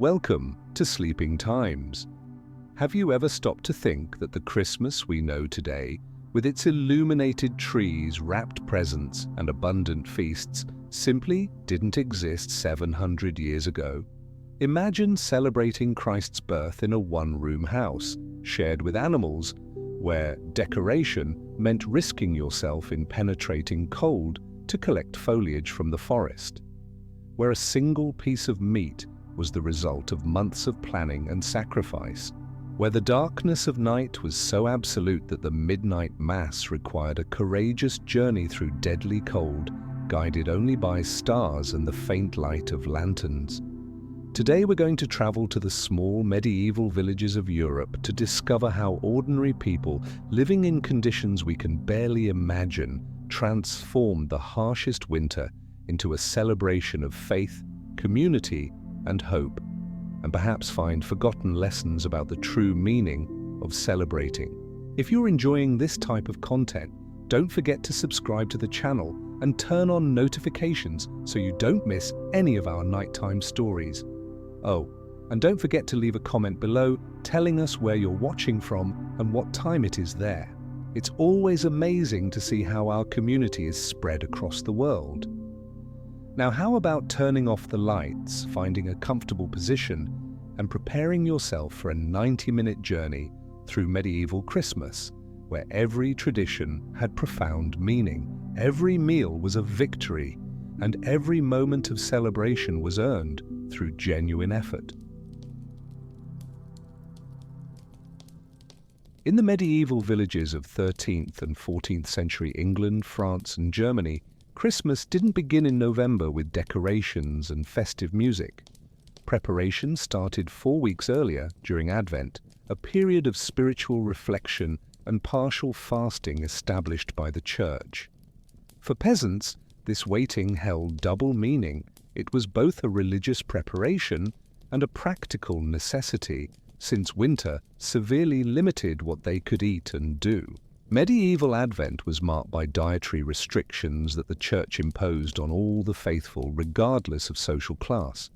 Welcome to Sleeping Times. Have you ever stopped to think that the Christmas we know today, with its illuminated trees, wrapped presents, and abundant feasts, simply didn't exist 700 years ago? Imagine celebrating Christ's birth in a one-room house, shared with animals, where decoration meant risking yourself in penetrating cold to collect foliage from the forest, where a single piece of meat was the result of months of planning and sacrifice, where the darkness of night was so absolute that the midnight mass required a courageous journey through deadly cold, guided only by stars and the faint light of lanterns. Today we're going to travel to the small medieval villages of Europe to discover how ordinary people, living in conditions we can barely imagine, transformed the harshest winter into a celebration of faith, community, and hope, and perhaps find forgotten lessons about the true meaning of celebrating. If you're enjoying this type of content, don't forget to subscribe to the channel and turn on notifications so you don't miss any of our nighttime stories. Oh, and don't forget to leave a comment below telling us where you're watching from and what time it is there. It's always amazing to see how our community is spread across the world. Now, how about turning off the lights, finding a comfortable position, and preparing yourself for a 90-minute journey through medieval Christmas, where every tradition had profound meaning, every meal was a victory, and every moment of celebration was earned through genuine effort. In the medieval villages of 13th and 14th century England, France, and Germany, Christmas didn't begin in November with decorations and festive music. Preparation started 4 weeks earlier during Advent, a period of spiritual reflection and partial fasting established by the Church. For peasants, this waiting held double meaning. It was both a religious preparation and a practical necessity, since winter severely limited what they could eat and do. Medieval Advent was marked by dietary restrictions that the Church imposed on all the faithful, regardless of social class.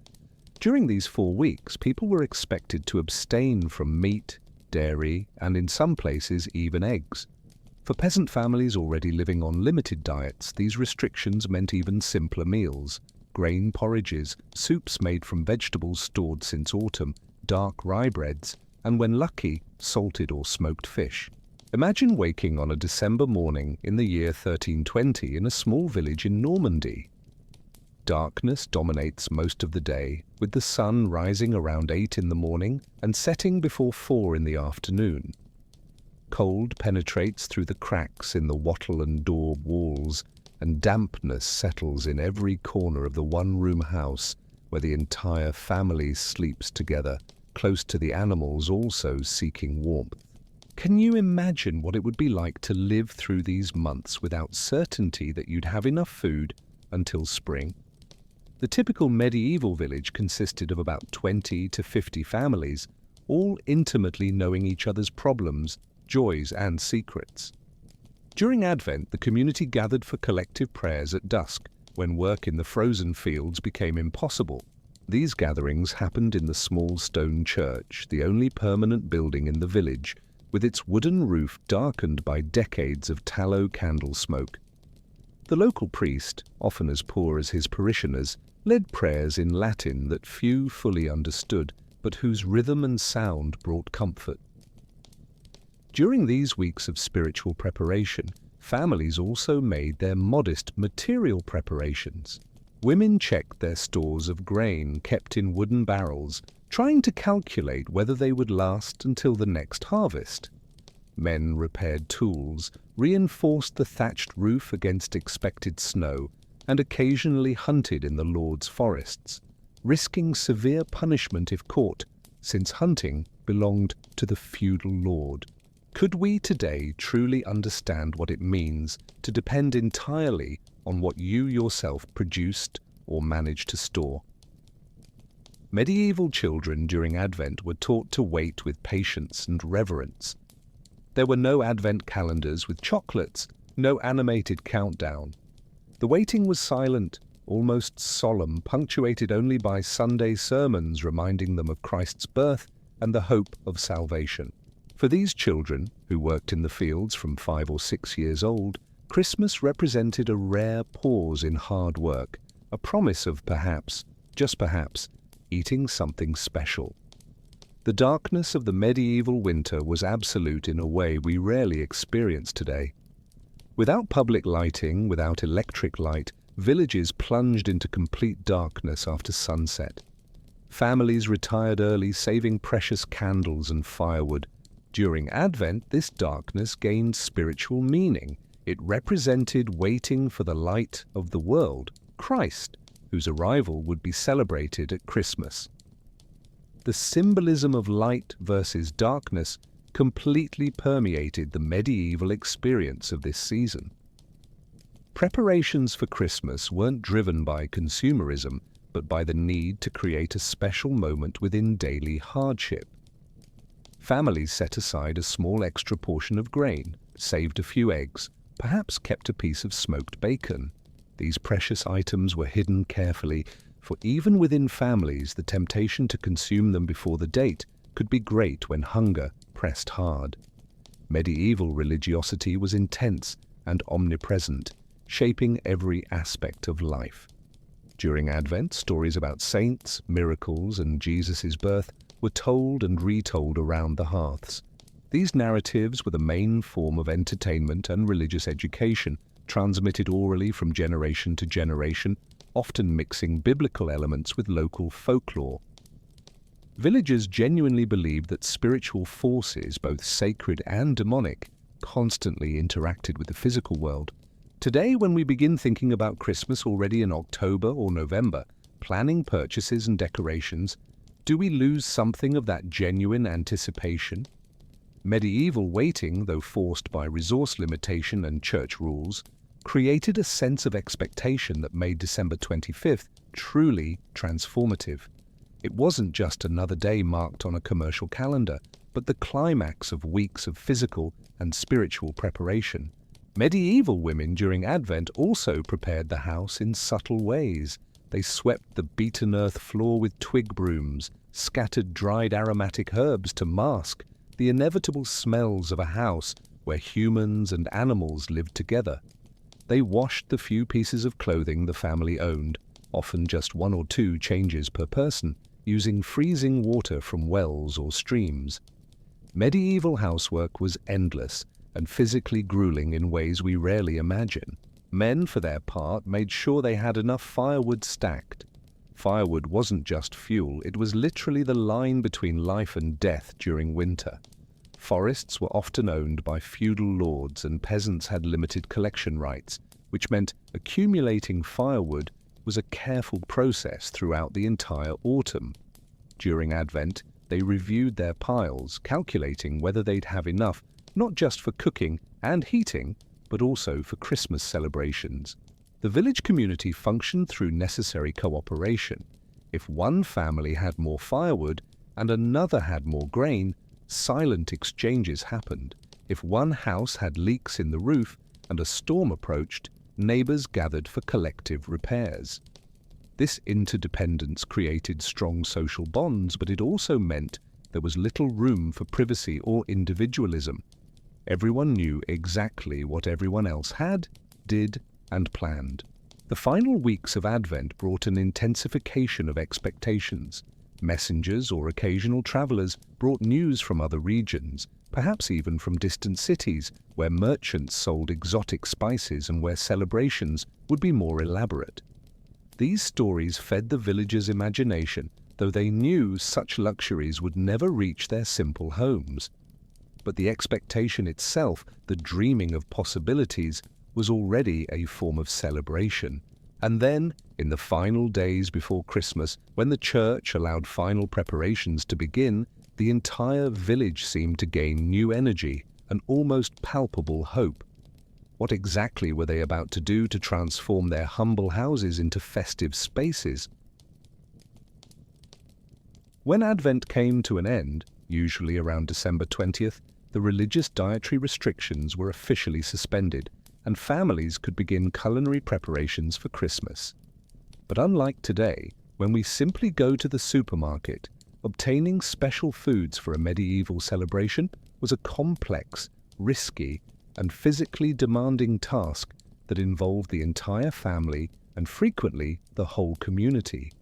During these 4 weeks, people were expected to abstain from meat, dairy, and in some places even eggs. For peasant families already living on limited diets, these restrictions meant even simpler meals: grain porridges, soups made from vegetables stored since autumn, dark rye breads, and when lucky, salted or smoked fish. Imagine waking on a December morning in the year 1320 in a small village in Normandy. Darkness dominates most of the day, with the sun rising around 8 in the morning and setting before 4 in the afternoon. Cold penetrates through the cracks in the wattle and daub walls, and dampness settles in every corner of the one-room house where the entire family sleeps together, close to the animals also seeking warmth. Can you imagine what it would be like to live through these months without certainty that you'd have enough food until spring? The typical medieval village consisted of about 20 to 50 families, all intimately knowing each other's problems, joys, and secrets. During Advent, the community gathered for collective prayers at dusk, when work in the frozen fields became impossible. These gatherings happened in the small stone church, the only permanent building in the village, with its wooden roof darkened by decades of tallow candle smoke. The local priest, often as poor as his parishioners, led prayers in Latin that few fully understood, but whose rhythm and sound brought comfort. During these weeks of spiritual preparation, families also made their modest material preparations. Women checked their stores of grain kept in wooden barrels, trying to calculate whether they would last until the next harvest. Men repaired tools, reinforced the thatched roof against expected snow, and occasionally hunted in the Lord's forests, risking severe punishment if caught, since hunting belonged to the feudal lord. Could we today truly understand what it means to depend entirely on what you yourself produced or managed to store? Medieval children during Advent were taught to wait with patience and reverence. There were no Advent calendars with chocolates, no animated countdown. The waiting was silent, almost solemn, punctuated only by Sunday sermons reminding them of Christ's birth and the hope of salvation. For these children, who worked in the fields from 5 or 6 years old, Christmas represented a rare pause in hard work, a promise of perhaps, just perhaps, eating something special. The darkness of the medieval winter was absolute in a way we rarely experience today. Without public lighting, without electric light, villages plunged into complete darkness after sunset. Families retired early, saving precious candles and firewood. During Advent, this darkness gained spiritual meaning. It represented waiting for the light of the world, Christ, whose arrival would be celebrated at Christmas. The symbolism of light versus darkness completely permeated the medieval experience of this season. Preparations for Christmas weren't driven by consumerism, but by the need to create a special moment within daily hardship. Families set aside a small extra portion of grain, saved a few eggs, perhaps kept a piece of smoked bacon. These precious items were hidden carefully, for even within families the temptation to consume them before the date could be great when hunger pressed hard. Medieval religiosity was intense and omnipresent, shaping every aspect of life. During Advent, stories about saints, miracles, and Jesus' birth were told and retold around the hearths. These narratives were the main form of entertainment and religious education, transmitted orally from generation to generation, often mixing biblical elements with local folklore. Villagers genuinely believed that spiritual forces, both sacred and demonic, constantly interacted with the physical world. Today, when we begin thinking about Christmas already in October or November, planning purchases and decorations, do we lose something of that genuine anticipation? Medieval waiting, though forced by resource limitation and church rules, created a sense of expectation that made December 25th truly transformative. It wasn't just another day marked on a commercial calendar, but the climax of weeks of physical and spiritual preparation. Medieval women during Advent also prepared the house in subtle ways. They swept the beaten earth floor with twig brooms, scattered dried aromatic herbs to mask the inevitable smells of a house where humans and animals lived together. They washed the few pieces of clothing the family owned, often just 1 or 2 changes per person, using freezing water from wells or streams. Medieval housework was endless and physically grueling in ways we rarely imagine. Men, for their part, made sure they had enough firewood stacked. Firewood wasn't just fuel, it was literally the line between life and death during winter. Forests were often owned by feudal lords and peasants had limited collection rights, which meant accumulating firewood was a careful process throughout the entire autumn. During Advent, they reviewed their piles, calculating whether they'd have enough not just for cooking and heating, but also for Christmas celebrations. The village community functioned through necessary cooperation. If one family had more firewood and another had more grain, silent exchanges happened. If one house had leaks in the roof and a storm approached, neighbors gathered for collective repairs. This interdependence created strong social bonds, but it also meant there was little room for privacy or individualism. Everyone knew exactly what everyone else had, did, and planned. The final weeks of Advent brought an intensification of expectations. Messengers or occasional travelers brought news from other regions, perhaps even from distant cities, where merchants sold exotic spices and where celebrations would be more elaborate. These stories fed the villagers' imagination, though they knew such luxuries would never reach their simple homes. But the expectation itself, the dreaming of possibilities, was already a form of celebration. And then, in the final days before Christmas, when the church allowed final preparations to begin, the entire village seemed to gain new energy, an almost palpable hope. What exactly were they about to do to transform their humble houses into festive spaces? When Advent came to an end, usually around December 20th, the religious dietary restrictions were officially suspended, and families could begin culinary preparations for Christmas. But unlike today, when we simply go to the supermarket, obtaining special foods for a medieval celebration was a complex, risky, and physically demanding task that involved the entire family and frequently the whole community.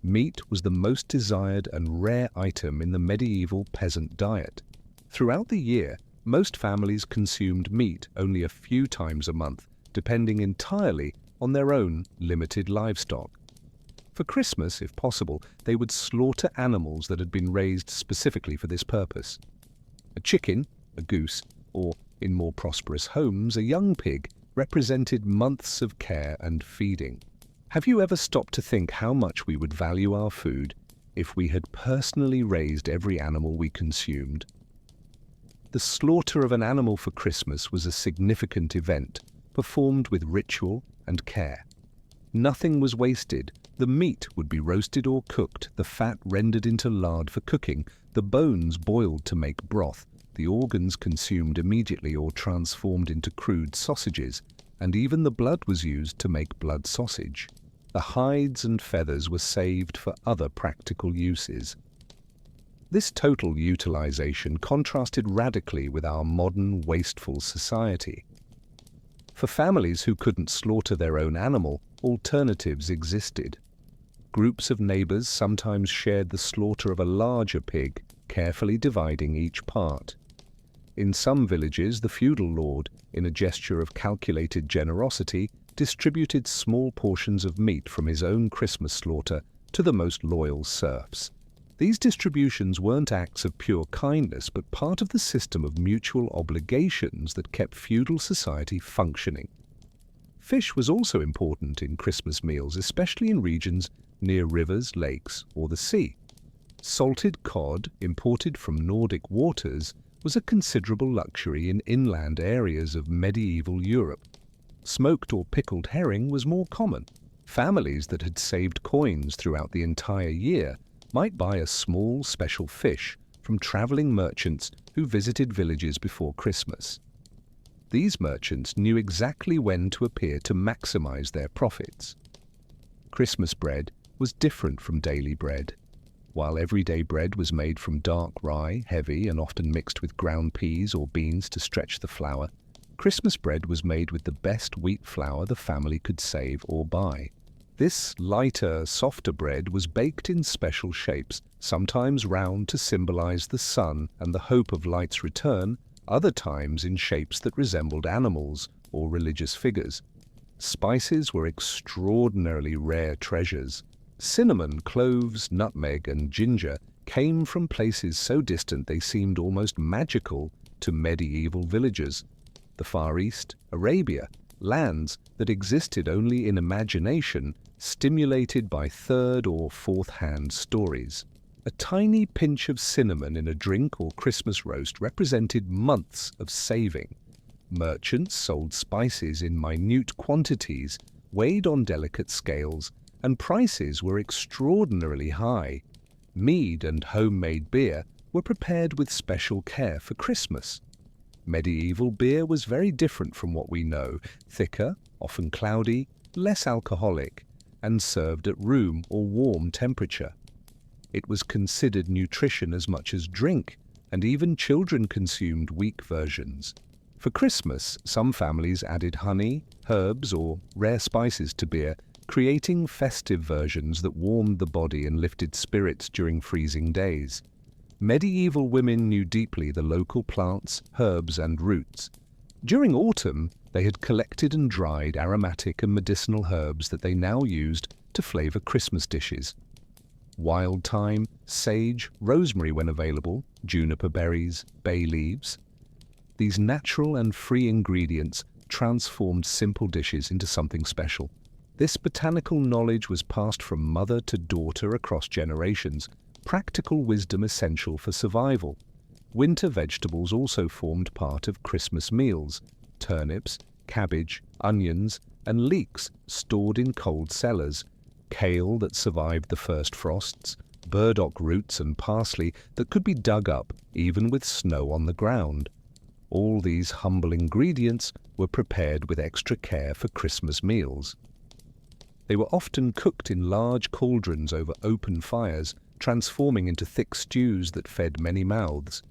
Meat was the most desired and rare item in the medieval peasant diet. Throughout the year, most families consumed meat only a few times a month, depending entirely on their own limited livestock. For Christmas, if possible, they would slaughter animals that had been raised specifically for this purpose. A chicken, a goose, or, in more prosperous homes, a young pig represented months of care and feeding. Have you ever stopped to think how much we would value our food if we had personally raised every animal we consumed? The slaughter of an animal for Christmas was a significant event, performed with ritual and care. Nothing was wasted. The meat would be roasted or cooked, the fat rendered into lard for cooking, the bones boiled to make broth, the organs consumed immediately or transformed into crude sausages, and even the blood was used to make blood sausage. The hides and feathers were saved for other practical uses. This total utilization contrasted radically with our modern, wasteful society. For families who couldn't slaughter their own animal, alternatives existed. Groups of neighbors sometimes shared the slaughter of a larger pig, carefully dividing each part. In some villages, the feudal lord, in a gesture of calculated generosity, distributed small portions of meat from his own Christmas slaughter to the most loyal serfs. These distributions weren't acts of pure kindness, but part of the system of mutual obligations that kept feudal society functioning. Fish was also important in Christmas meals, especially in regions near rivers, lakes, or the sea. Salted cod, imported from Nordic waters, was a considerable luxury in inland areas of medieval Europe. Smoked or pickled herring was more common. Families that had saved coins throughout the entire year might buy a small special fish from traveling merchants who visited villages before Christmas. These merchants knew exactly when to appear to maximize their profits. Christmas bread was different from daily bread. While everyday bread was made from dark rye, heavy and often mixed with ground peas or beans to stretch the flour, Christmas bread was made with the best wheat flour the family could save or buy. This lighter, softer bread was baked in special shapes, sometimes round to symbolize the sun and the hope of light's return, other times in shapes that resembled animals or religious figures. Spices were extraordinarily rare treasures. Cinnamon, cloves, nutmeg, and ginger came from places so distant they seemed almost magical to medieval villagers. The Far East, Arabia, lands that existed only in imagination, stimulated by third or fourth-hand stories. A tiny pinch of cinnamon in a drink or Christmas roast represented months of saving. Merchants sold spices in minute quantities, weighed on delicate scales, and prices were extraordinarily high. Mead and homemade beer were prepared with special care for Christmas. Medieval beer was very different from what we know, thicker, often cloudy, less alcoholic, and served at room or warm temperature. It was considered nutrition as much as drink, and even children consumed weak versions. For Christmas, some families added honey, herbs, or rare spices to beer, creating festive versions that warmed the body and lifted spirits during freezing days. Medieval women knew deeply the local plants, herbs, and roots. During autumn, they had collected and dried aromatic and medicinal herbs that they now used to flavor Christmas dishes. Wild thyme, sage, rosemary when available, juniper berries, bay leaves. These natural and free ingredients transformed simple dishes into something special. This botanical knowledge was passed from mother to daughter across generations, practical wisdom essential for survival. Winter vegetables also formed part of Christmas meals: turnips, cabbage, onions, and leeks stored in cold cellars, kale that survived the first frosts, burdock roots and parsley that could be dug up even with snow on the ground. All these humble ingredients were prepared with extra care for Christmas meals. They were often cooked in large cauldrons over open fires, transforming into thick stews that fed many mouths.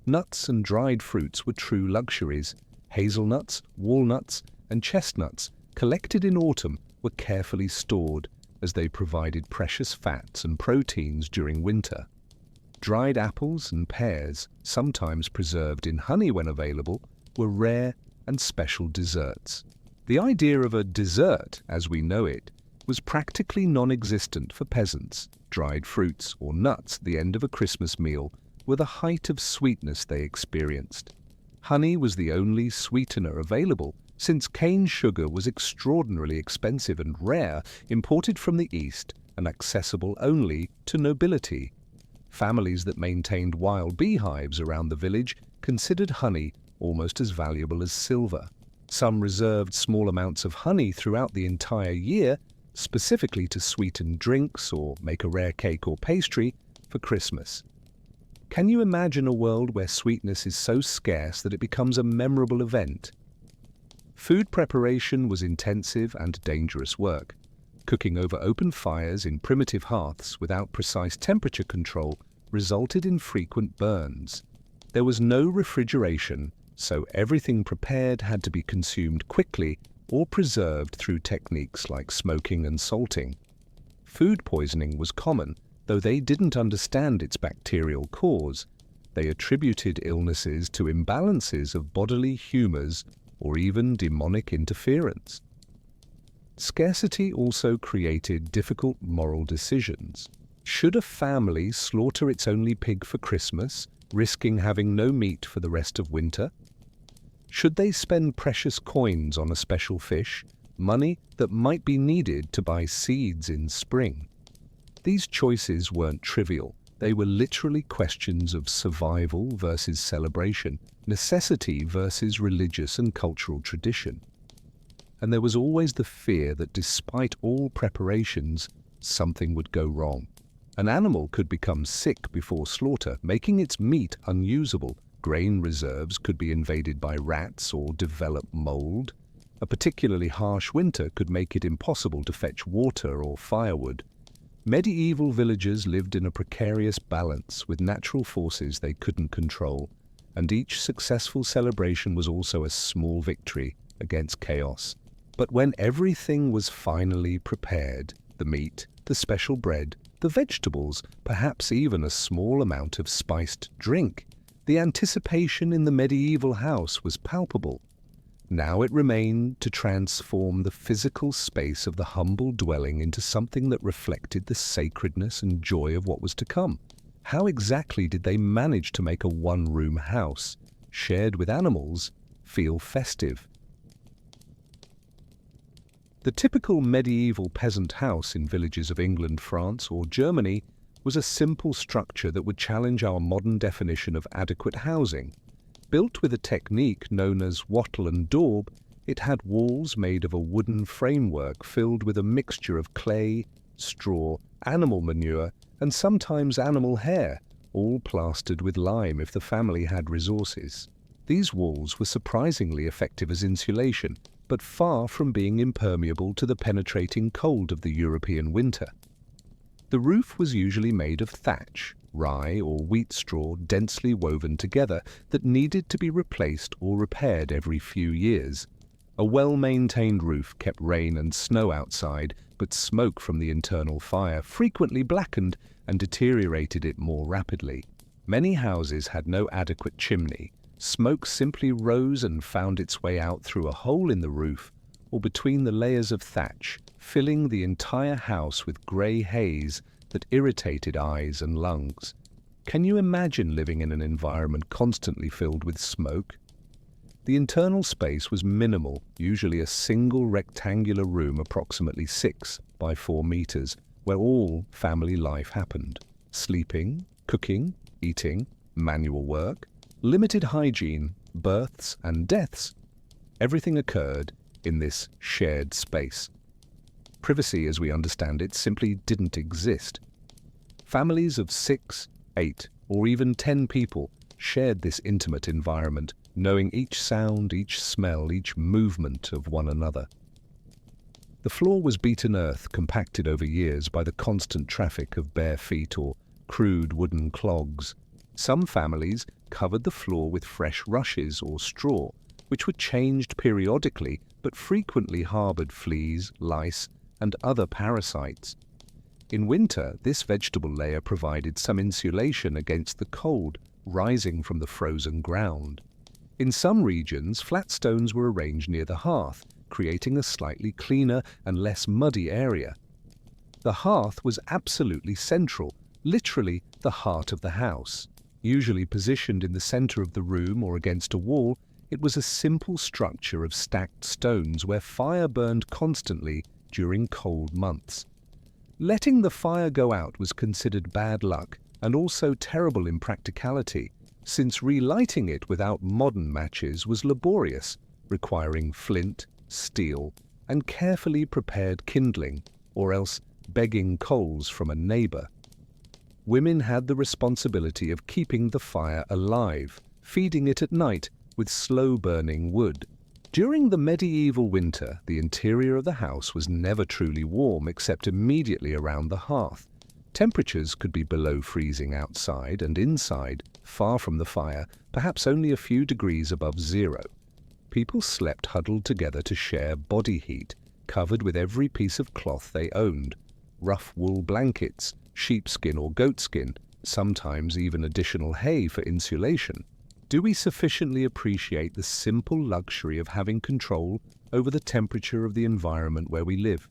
Nuts and dried fruits were true luxuries. Hazelnuts, walnuts, and chestnuts, collected in autumn, were carefully stored, as they provided precious fats and proteins during winter. Dried apples and pears, sometimes preserved in honey when available, were rare and special desserts. The idea of a dessert, as we know it, was practically non-existent for peasants. Dried fruits or nuts at the end of a Christmas meal were the height of sweetness they experienced. Honey was the only sweetener available, since cane sugar was extraordinarily expensive and rare, imported from the East and accessible only to nobility. Families that maintained wild beehives around the village considered honey almost as valuable as silver. Some reserved small amounts of honey throughout the entire year, specifically to sweeten drinks or make a rare cake or pastry for Christmas. Can you imagine a world where sweetness is so scarce that it becomes a memorable event? Food preparation was intensive and dangerous work. Cooking over open fires in primitive hearths without precise temperature control resulted in frequent burns. There was no refrigeration, so everything prepared had to be consumed quickly or preserved through techniques like smoking and salting. Food poisoning was common, though they didn't understand its bacterial cause. They attributed illnesses to imbalances of bodily humors or even demonic interference. Scarcity also created difficult moral decisions. Should a family slaughter its only pig for Christmas, risking having no meat for the rest of winter? Should they spend precious coins on a special fish, money that might be needed to buy seeds in spring? These choices weren't trivial. They were literally questions of survival versus celebration, necessity versus religious and cultural tradition. And there was always the fear that despite all preparations, something would go wrong. An animal could become sick before slaughter, making its meat unusable. Grain reserves could be invaded by rats or develop mold. A particularly harsh winter could make it impossible to fetch water or firewood. Medieval villagers lived in a precarious balance with natural forces they couldn't control, and each successful celebration was also a small victory against chaos. But when everything was finally prepared, the meat, the special bread, the vegetables, perhaps even a small amount of spiced drink, the anticipation in the medieval house was palpable. Now it remained to transform the physical space of the humble dwelling into something that reflected the sacredness and joy of what was to come. How exactly did they manage to make a one-room house, shared with animals, feel festive? The typical medieval peasant house in villages of England, France, or Germany was a simple structure that would challenge our modern definition of adequate housing. Built with a technique known as wattle and daub, it had walls made of a wooden framework filled with a mixture of clay, straw, animal manure, and sometimes animal hair, all plastered with lime if the family had resources. These walls were surprisingly effective as insulation, but far from being impermeable to the penetrating cold of the European winter. The roof was usually made of thatch, rye or wheat straw densely woven together that needed to be replaced or repaired every few years. A well-maintained roof kept rain and snow outside, but smoke from the internal fire frequently blackened and deteriorated it more rapidly. Many houses had no adequate chimney. Smoke simply rose and found its way out through a hole in the roof or between the layers of thatch, filling the entire house with grey haze that irritated eyes and lungs. Can you imagine living in an environment constantly filled with smoke? The internal space was minimal, usually a single rectangular room approximately 6 by 4 meters, where all family life happened. Sleeping, cooking, eating, manual work, limited hygiene, births and deaths. Everything occurred in this shared space. Privacy, as we understand it, simply didn't exist. Families of 6, 8, or even 10 people shared this intimate environment, knowing each sound, each smell, each movement of one another. The floor was beaten earth compacted over years by the constant traffic of bare feet or crude wooden clogs. Some families covered the floor with fresh rushes or straw, which were changed periodically but frequently harbored fleas, lice, and other parasites. In winter, this vegetable layer provided some insulation against the cold rising from the frozen ground. In some regions, flat stones were arranged near the hearth, creating a slightly cleaner and less muddy area. The hearth was absolutely central, literally the heart of the house. Usually positioned in the center of the room or against a wall, it was a simple structure of stacked stones where fire burned constantly during cold months. Letting the fire go out was considered bad luck and also terrible in practicality, since relighting it without modern matches was laborious, requiring flint, steel, and carefully prepared kindling, or else begging coals from a neighbor. Women had the responsibility of keeping the fire alive, feeding it at night with slow-burning wood. During the medieval winter, the interior of the house was never truly warm except immediately around the hearth. Temperatures could be below freezing outside and inside, far from the fire, perhaps only a few degrees above zero. People slept huddled together to share body heat, covered with every piece of cloth they owned. Rough wool blankets, sheepskin or goatskin, sometimes even additional hay for insulation. Do we sufficiently appreciate the simple luxury of having control over the temperature of the environment where we live?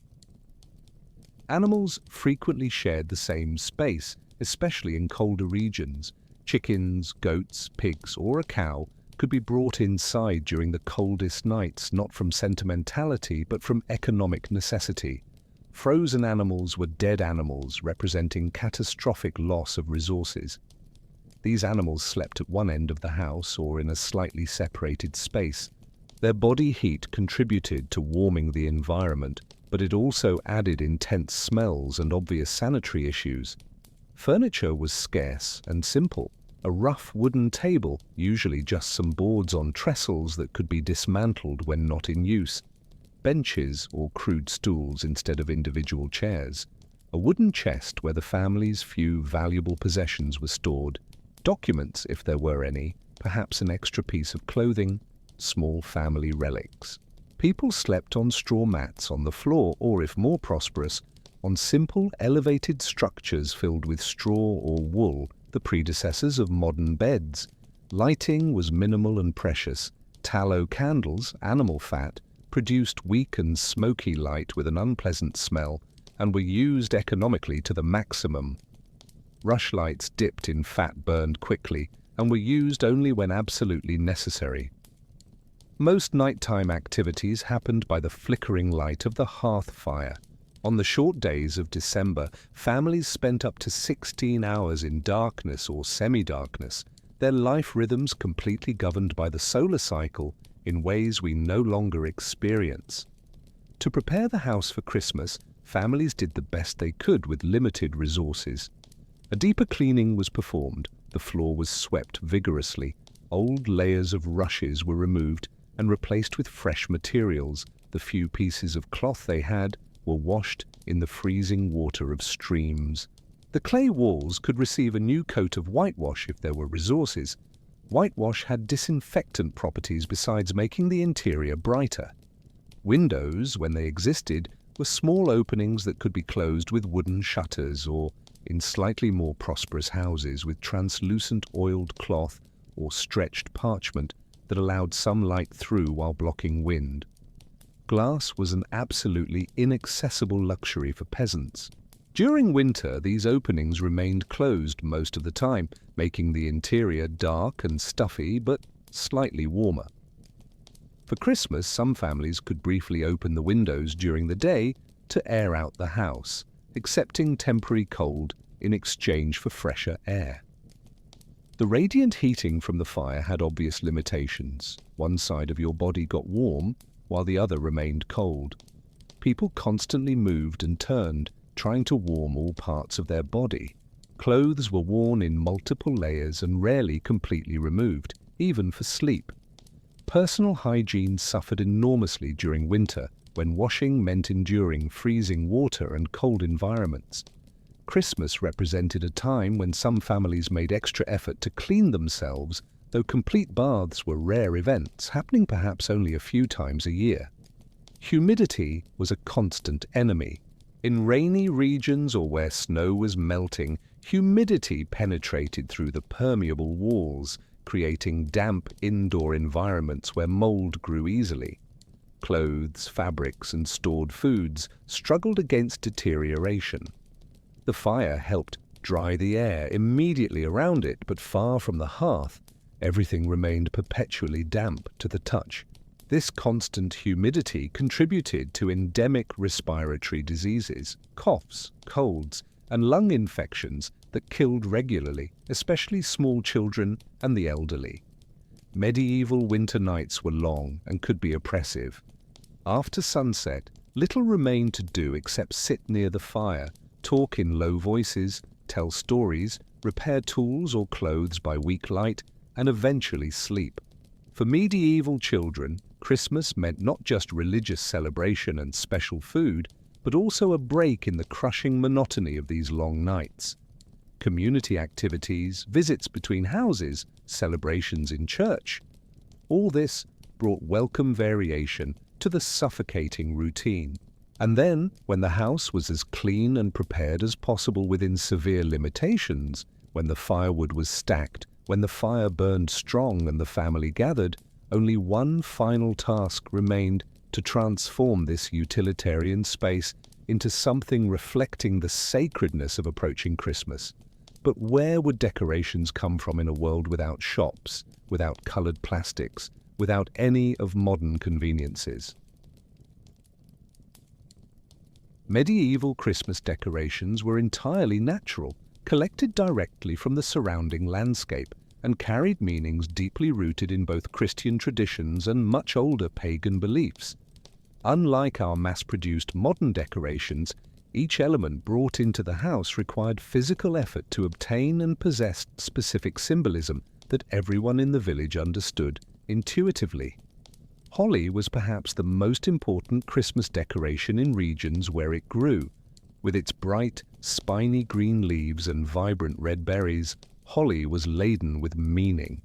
Animals frequently shared the same space, especially in colder regions. Chickens, goats, pigs, or a cow could be brought inside during the coldest nights, not from sentimentality, but from economic necessity. Frozen animals were dead animals, representing catastrophic loss of resources. These animals slept at one end of the house or in a slightly separated space. Their body heat contributed to warming the environment, but it also added intense smells and obvious sanitary issues. Furniture was scarce and simple. A rough wooden table, usually just some boards on trestles that could be dismantled when not in use. Benches or crude stools instead of individual chairs. A wooden chest where the family's few valuable possessions were stored. Documents, if there were any, perhaps an extra piece of clothing, small family relics. People slept on straw mats on the floor or, if more prosperous, on simple elevated structures filled with straw or wool, the predecessors of modern beds. Lighting was minimal and precious. Tallow candles, animal fat, produced weak and smoky light with an unpleasant smell and were used economically to the maximum. Rushlights dipped in fat burned quickly and were used only when absolutely necessary. Most nighttime activities happened by the flickering light of the hearth fire. On the short days of December, families spent up to 16 hours in darkness or semi-darkness, their life rhythms completely governed by the solar cycle in ways we no longer experience. To prepare the house for Christmas, families did the best they could with limited resources. A deeper cleaning was performed, the floor was swept vigorously, old layers of rushes were removed and replaced with fresh materials. The few pieces of cloth they had were washed in the freezing water of streams. The clay walls could receive a new coat of whitewash if there were resources. Whitewash had disinfectant properties besides making the interior brighter. Windows, when they existed, were small openings that could be closed with wooden shutters or, in slightly more prosperous houses, with translucent oiled cloth or stretched parchment that allowed some light through while blocking wind. Glass was an absolutely inaccessible luxury for peasants. During winter, these openings remained closed most of the time, making the interior dark and stuffy but slightly warmer. For Christmas, some families could briefly open the windows during the day to air out the house, accepting temporary cold in exchange for fresher air. The radiant heating from the fire had obvious limitations. One side of your body got warm, while the other remained cold. People constantly moved and turned, trying to warm all parts of their body. Clothes were worn in multiple layers and rarely completely removed, even for sleep. Personal hygiene suffered enormously during winter, when washing meant enduring freezing water and cold environments. Christmas represented a time when some families made extra effort to clean themselves, though complete baths were rare events, happening perhaps only a few times a year. Humidity was a constant enemy. In rainy regions or where snow was melting, humidity penetrated through the permeable walls, creating damp indoor environments where mold grew easily. Clothes, fabrics, and stored foods struggled against deterioration. The fire helped dry the air immediately around it, but far from the hearth, everything remained perpetually damp to the touch. This constant humidity contributed to endemic respiratory diseases, coughs, colds, and lung infections that killed regularly, especially small children and the elderly. Medieval winter nights were long and could be oppressive. After sunset, little remained to do except sit near the fire, talk in low voices, tell stories, repair tools or clothes by weak light, and eventually sleep. For medieval children, Christmas meant not just religious celebration and special food, but also a break in the crushing monotony of these long nights. Community activities, visits between houses, celebrations in church. All this brought welcome variation to the suffocating routine. And then, when the house was as clean and prepared as possible within severe limitations, when the firewood was stacked, when the fire burned strong and the family gathered, only one final task remained: to transform this utilitarian space into something reflecting the sacredness of approaching Christmas. But where would decorations come from in a world without shops, without colored plastics, without any of modern conveniences? Medieval Christmas decorations were entirely natural, collected directly from the surrounding landscape, and carried meanings deeply rooted in both Christian traditions and much older pagan beliefs. Unlike our mass-produced modern decorations, each element brought into the house required physical effort to obtain and possess specific symbolism that everyone in the village understood intuitively. Holly was perhaps the most important Christmas decoration in regions where it grew. With its bright, spiny green leaves and vibrant red berries, holly was laden with meaning.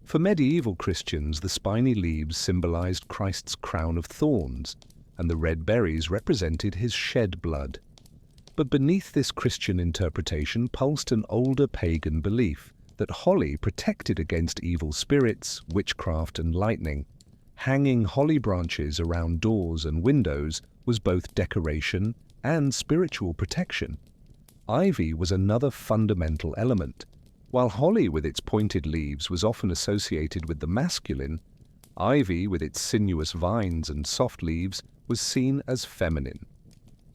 For medieval Christians, the spiny leaves symbolized Christ's crown of thorns, and the red berries represented his shed blood. But beneath this Christian interpretation pulsed an older pagan belief that holly protected against evil spirits, witchcraft, and lightning. Hanging holly branches around doors and windows was both decoration and spiritual protection. Ivy was another fundamental element. While holly with its pointed leaves was often associated with the masculine, ivy with its sinuous vines and soft leaves was seen as feminine.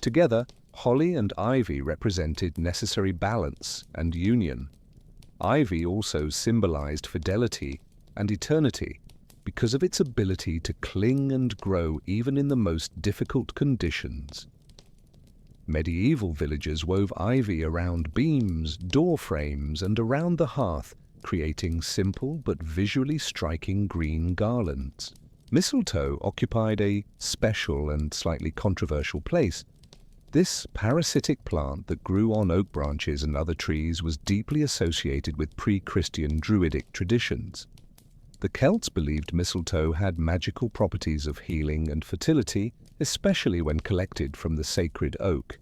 Together, holly and ivy represented necessary balance and union. Ivy also symbolized fidelity and eternity because of its ability to cling and grow even in the most difficult conditions. Medieval villagers wove ivy around beams, door frames, and around the hearth, creating simple but visually striking green garlands. Mistletoe occupied a special and slightly controversial place. This parasitic plant that grew on oak branches and other trees was deeply associated with pre-Christian Druidic traditions. The Celts believed mistletoe had magical properties of healing and fertility, especially when collected from the sacred oak.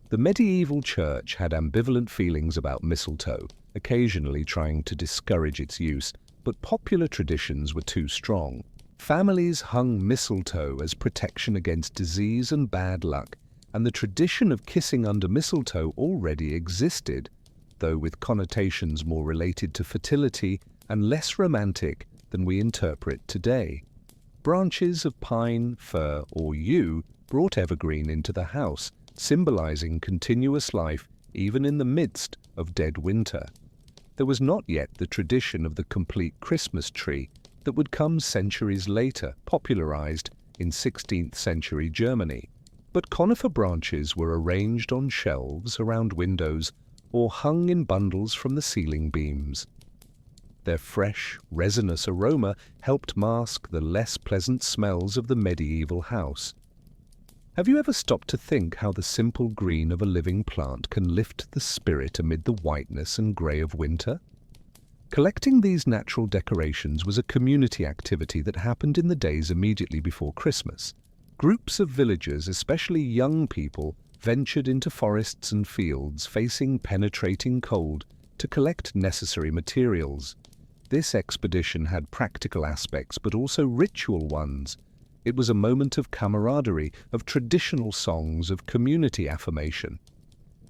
The medieval church had ambivalent feelings about mistletoe, occasionally trying to discourage its use, but popular traditions were too strong. Families hung mistletoe as protection against disease and bad luck, and the tradition of kissing under mistletoe already existed, though with connotations more related to fertility and less romantic than we interpret today. Branches of pine, fir, or yew brought evergreen into the house, symbolizing continuous life even in the midst of dead winter. There was not yet the tradition of the complete Christmas tree that would come centuries later, popularized in 16th century Germany. But conifer branches were arranged on shelves around windows or hung in bundles from the ceiling beams. Their fresh, resinous aroma helped mask the less pleasant smells of the medieval house. Have you ever stopped to think how the simple green of a living plant can lift the spirit amid the whiteness and grey of winter? Collecting these natural decorations was a community activity that happened in the days immediately before Christmas. Groups of villagers, especially young people, ventured into forests and fields facing penetrating cold to collect necessary materials. This expedition had practical aspects but also ritual ones. It was a moment of camaraderie, of traditional songs, of community affirmation.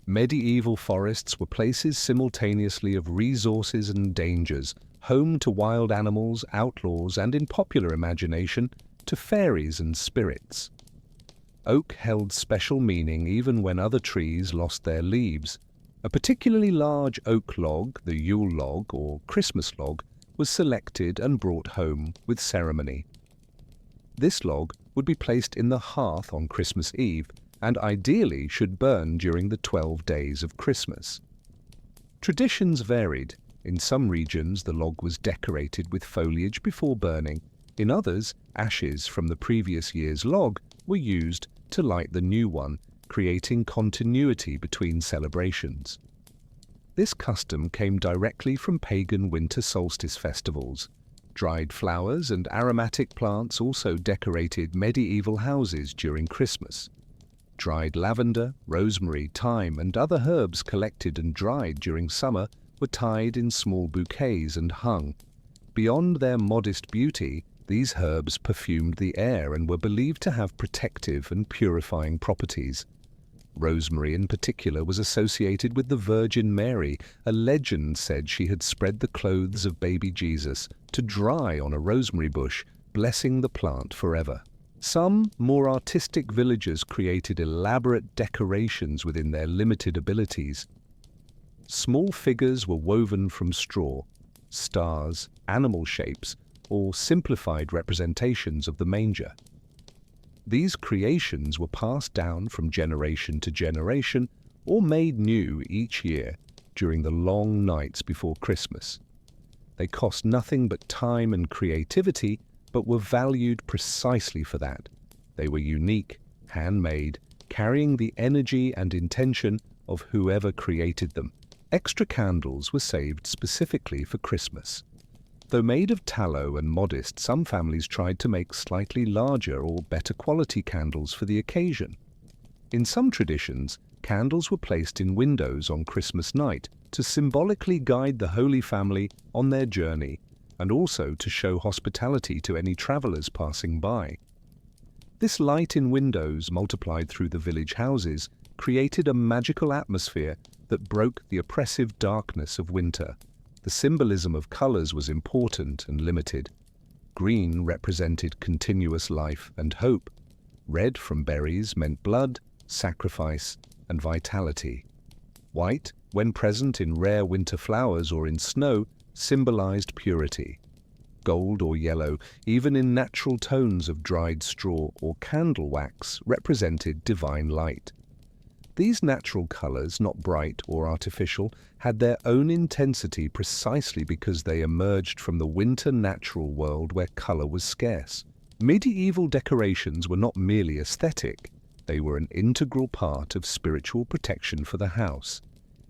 Medieval forests were places simultaneously of resources and dangers, home to wild animals, outlaws, and in popular imagination, to fairies and spirits. Oak held special meaning even when other trees lost their leaves. A particularly large oak log, the Yule log or Christmas log, was selected and brought home with ceremony. This log would be placed in the hearth on Christmas Eve and ideally should burn during the 12 days of Christmas. Traditions varied. In some regions, the log was decorated with foliage before burning. In others, ashes from the previous year's log were used to light the new one, creating continuity between celebrations. This custom came directly from pagan winter solstice festivals. Dried flowers and aromatic plants also decorated medieval houses during Christmas. Dried lavender, rosemary, thyme, and other herbs collected and dried during summer were tied in small bouquets and hung. Beyond their modest beauty, these herbs perfumed the air and were believed to have protective and purifying properties. Rosemary in particular was associated with the Virgin Mary. A legend said she had spread the clothes of baby Jesus to dry on a rosemary bush, blessing the plant forever. Some more artistic villagers created elaborate decorations within their limited abilities. Small figures were woven from straw, stars, animal shapes, or simplified representations of the manger. These creations were passed down from generation to generation or made new each year during the long nights before Christmas. They cost nothing but time and creativity, but were valued precisely for that. They were unique, handmade, carrying the energy and intention of whoever created them. Extra candles were saved specifically for Christmas. Though made of tallow and modest, some families tried to make slightly larger or better quality candles for the occasion. In some traditions, candles were placed in windows on Christmas night to symbolically guide the Holy Family on their journey and also to show hospitality to any travelers passing by. This light in windows, multiplied through the village houses, created a magical atmosphere that broke the oppressive darkness of winter. The symbolism of colors was important and limited. Green represented continuous life and hope. Red from berries meant blood, sacrifice, and vitality. White, when present in rare winter flowers or in snow, symbolized purity. Gold or yellow, even in natural tones of dried straw or candle wax, represented divine light. These natural colors, not bright or artificial, had their own intensity precisely because they emerged from the winter natural world where color was scarce. Medieval decorations were not merely aesthetic, they were an integral part of spiritual protection for the house.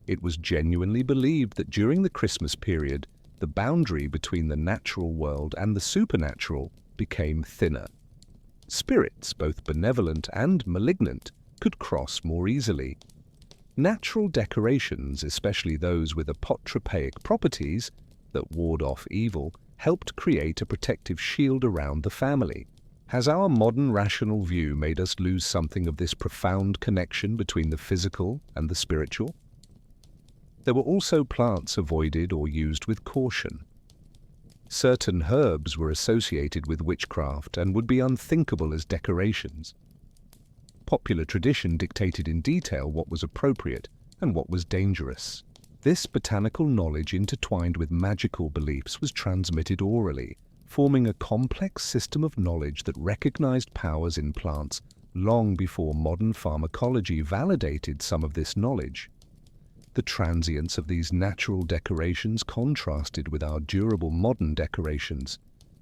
It was genuinely believed that during the Christmas period, the boundary between the natural world and the supernatural became thinner. Spirits, both benevolent and malignant, could cross more easily. Natural decorations, especially those with apotropaic properties that ward off evil, helped create a protective shield around the family. Has our modern rational view made us lose something of this profound connection between the physical and the spiritual? There were also plants avoided or used with caution. Certain herbs were associated with witchcraft and would be unthinkable as decorations. Popular tradition dictated in detail what was appropriate and what was dangerous. This botanical knowledge intertwined with magical beliefs was transmitted orally, forming a complex system of knowledge that recognized powers in plants long before modern pharmacology validated some of this knowledge. The transience of these natural decorations contrasted with our durable modern decorations.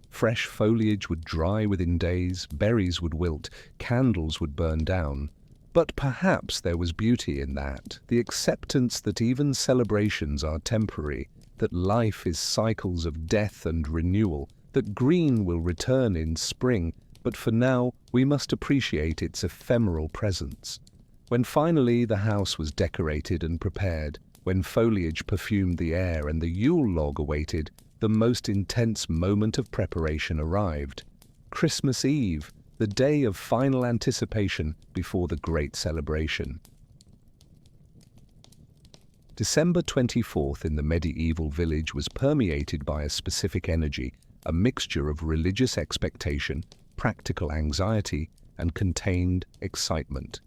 Fresh foliage would dry within days, berries would wilt, candles would burn down. But perhaps there was beauty in that, the acceptance that even celebrations are temporary, that life is cycles of death and renewal, that green will return in spring, but for now we must appreciate its ephemeral presence. When finally the house was decorated and prepared, when foliage perfumed the air and the Yule log awaited, the most intense moment of preparation arrived. Christmas Eve, the day of final anticipation before the great celebration. December 24th in the medieval village was permeated by a specific energy, a mixture of religious expectation, practical anxiety, and contained excitement.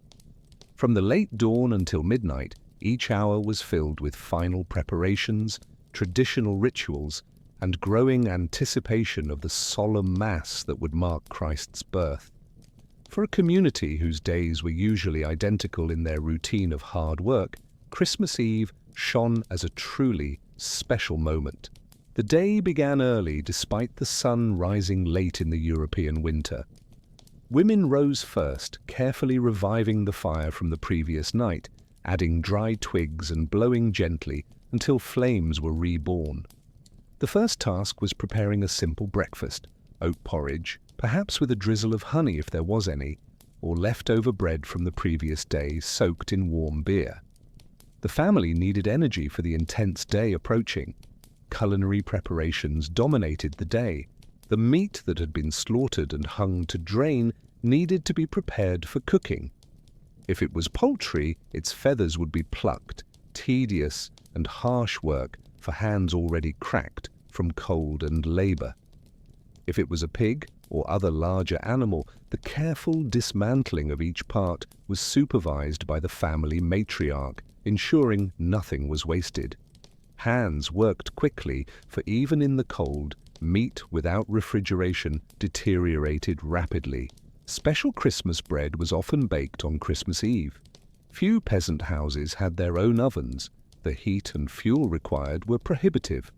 From the late dawn until midnight, each hour was filled with final preparations, traditional rituals, and growing anticipation of the solemn Mass that would mark Christ's birth. For a community whose days were usually identical in their routine of hard work, Christmas Eve shone as a truly special moment. The day began early despite the sun rising late in the European winter. Women rose first, carefully reviving the fire from the previous night, adding dry twigs and blowing gently until flames were reborn. The first task was preparing a simple breakfast, oat porridge, perhaps with a drizzle of honey if there was any, or leftover bread from the previous day soaked in warm beer. The family needed energy for the intense day approaching. Culinary preparations dominated the day. The meat that had been slaughtered and hung to drain needed to be prepared for cooking. If it was poultry, its feathers would be plucked, tedious and harsh work for hands already cracked from cold and labor. If it was a pig or other larger animal, the careful dismantling of each part was supervised by the family matriarch, ensuring nothing was wasted. Hands worked quickly, for even in the cold, meat without refrigeration deteriorated rapidly. Special Christmas bread was often baked on Christmas Eve. Few peasant houses had their own ovens. The heat and fuel required were prohibitive.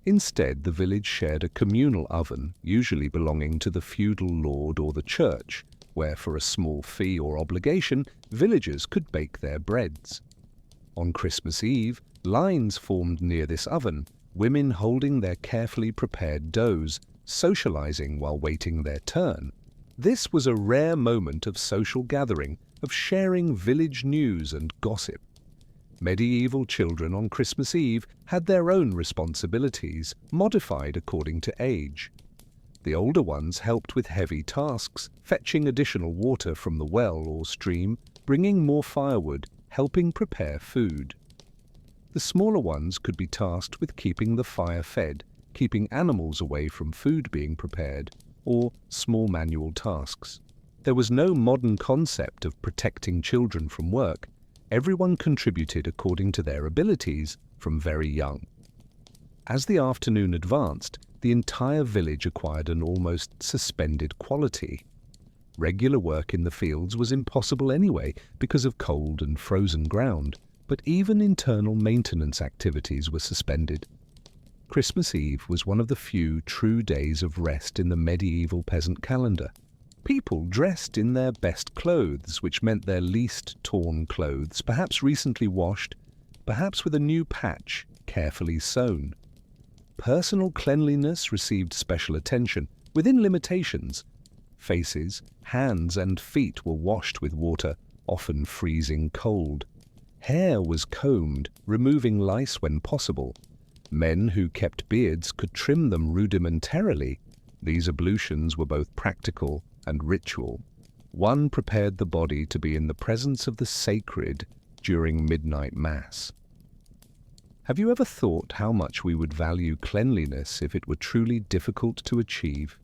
Instead, the village shared a communal oven, usually belonging to the feudal lord or the church, where for a small fee or obligation, villagers could bake their breads. On Christmas Eve, lines formed near this oven, women holding their carefully prepared doughs, socializing while waiting their turn. This was a rare moment of social gathering, of sharing village news and gossip. Medieval children on Christmas Eve had their own responsibilities, modified according to age. The older ones helped with heavy tasks, fetching additional water from the well or stream, bringing more firewood, helping prepare food. The smaller ones could be tasked with keeping the fire fed, keeping animals away from food being prepared, or small manual tasks. There was no modern concept of protecting children from work. Everyone contributed according to their abilities from very young. As the afternoon advanced, the entire village acquired an almost suspended quality. Regular work in the fields was impossible anyway because of cold and frozen ground, but even internal maintenance activities were suspended. Christmas Eve was one of the few true days of rest in the medieval peasant calendar. People dressed in their best clothes, which meant their least torn clothes, perhaps recently washed, perhaps with a new patch carefully sewn. Personal cleanliness received special attention, within limitations. Faces, hands and feet were washed with water, often freezing cold. Hair was combed, removing lice when possible. Men who kept beards could trim them rudimentarily. These ablutions were both practical and ritual. One prepared the body to be in the presence of the sacred during midnight mass. Have you ever thought how much we would value cleanliness if it were truly difficult to achieve?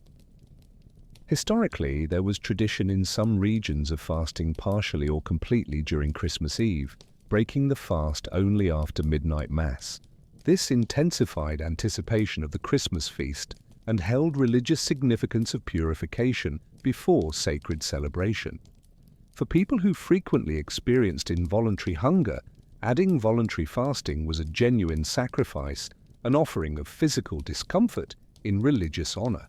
Historically, there was tradition in some regions of fasting partially or completely during Christmas Eve, breaking the fast only after midnight mass. This intensified anticipation of the Christmas feast and held religious significance of purification before sacred celebration. For people who frequently experienced involuntary hunger, Adding voluntary fasting was a genuine sacrifice, an offering of physical discomfort in religious honor.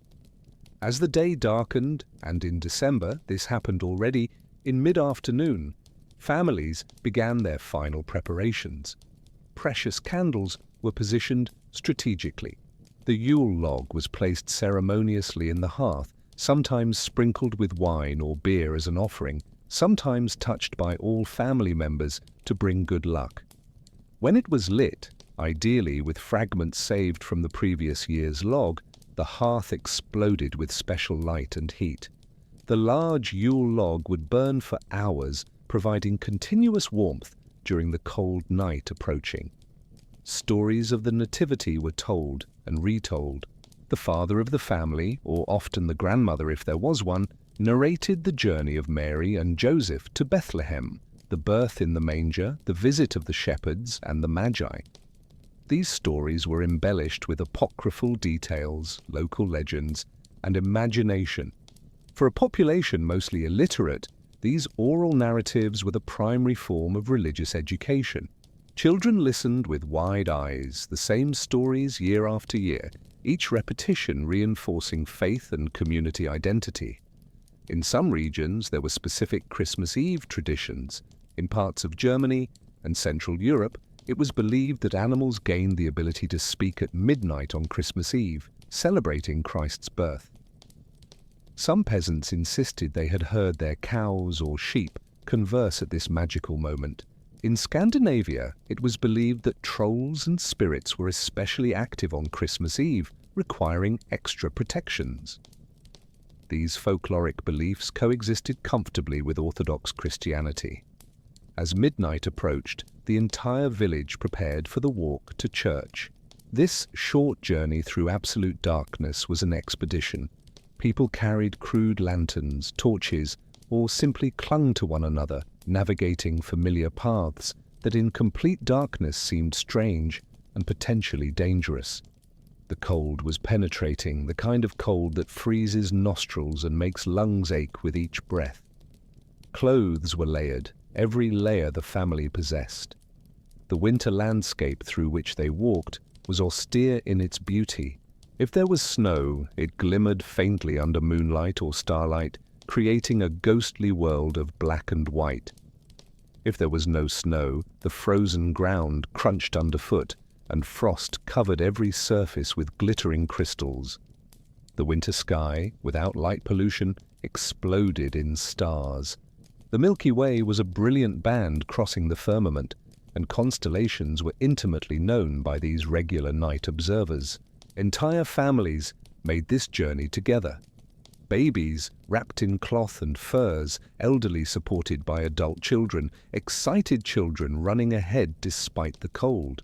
As the day darkened, and in December this happened already, in mid-afternoon, families began their final preparations. Precious candles were positioned strategically. The Yule log was placed ceremoniously in the hearth, sometimes sprinkled with wine or beer as an offering, sometimes touched by all family members to bring good luck. When it was lit, ideally with fragments saved from the previous year's log, the hearth exploded with special light and heat. The large Yule log would burn for hours, providing continuous warmth during the cold night approaching. Stories of the Nativity were told and retold. The father of the family, or often the grandmother if there was one, narrated the journey of Mary and Joseph to Bethlehem, the birth in the manger, the visit of the shepherds and the Magi. These stories were embellished with apocryphal details, local legends, and imagination. For a population mostly illiterate, these oral narratives were the primary form of religious education. Children listened with wide eyes, the same stories year after year, each repetition reinforcing faith and community identity. In some regions, there were specific Christmas Eve traditions. In parts of Germany and Central Europe, it was believed that animals gained the ability to speak at midnight on Christmas Eve, celebrating Christ's birth. Some peasants insisted they had heard their cows or sheep converse at this magical moment. In Scandinavia, it was believed that trolls and spirits were especially active on Christmas Eve, requiring extra protections. These folkloric beliefs coexisted comfortably with Orthodox Christianity. As midnight approached, the entire village prepared for the walk to church. This short journey through absolute darkness was an expedition. People carried crude lanterns, torches, or simply clung to one another, navigating familiar paths that in complete darkness seemed strange and potentially dangerous. The cold was penetrating, the kind of cold that freezes nostrils and makes lungs ache with each breath. Clothes were layered, every layer the family possessed. The winter landscape through which they walked was austere in its beauty. If there was snow, it glimmered faintly under moonlight or starlight, creating a ghostly world of black and white. If there was no snow, the frozen ground crunched underfoot, and frost covered every surface with glittering crystals. The winter sky, without light pollution, exploded in stars. The Milky Way was a brilliant band crossing the firmament, and constellations were intimately known by these regular night observers. Entire families made this journey together. Babies wrapped in cloth and furs, elderly supported by adult children, excited children running ahead despite the cold.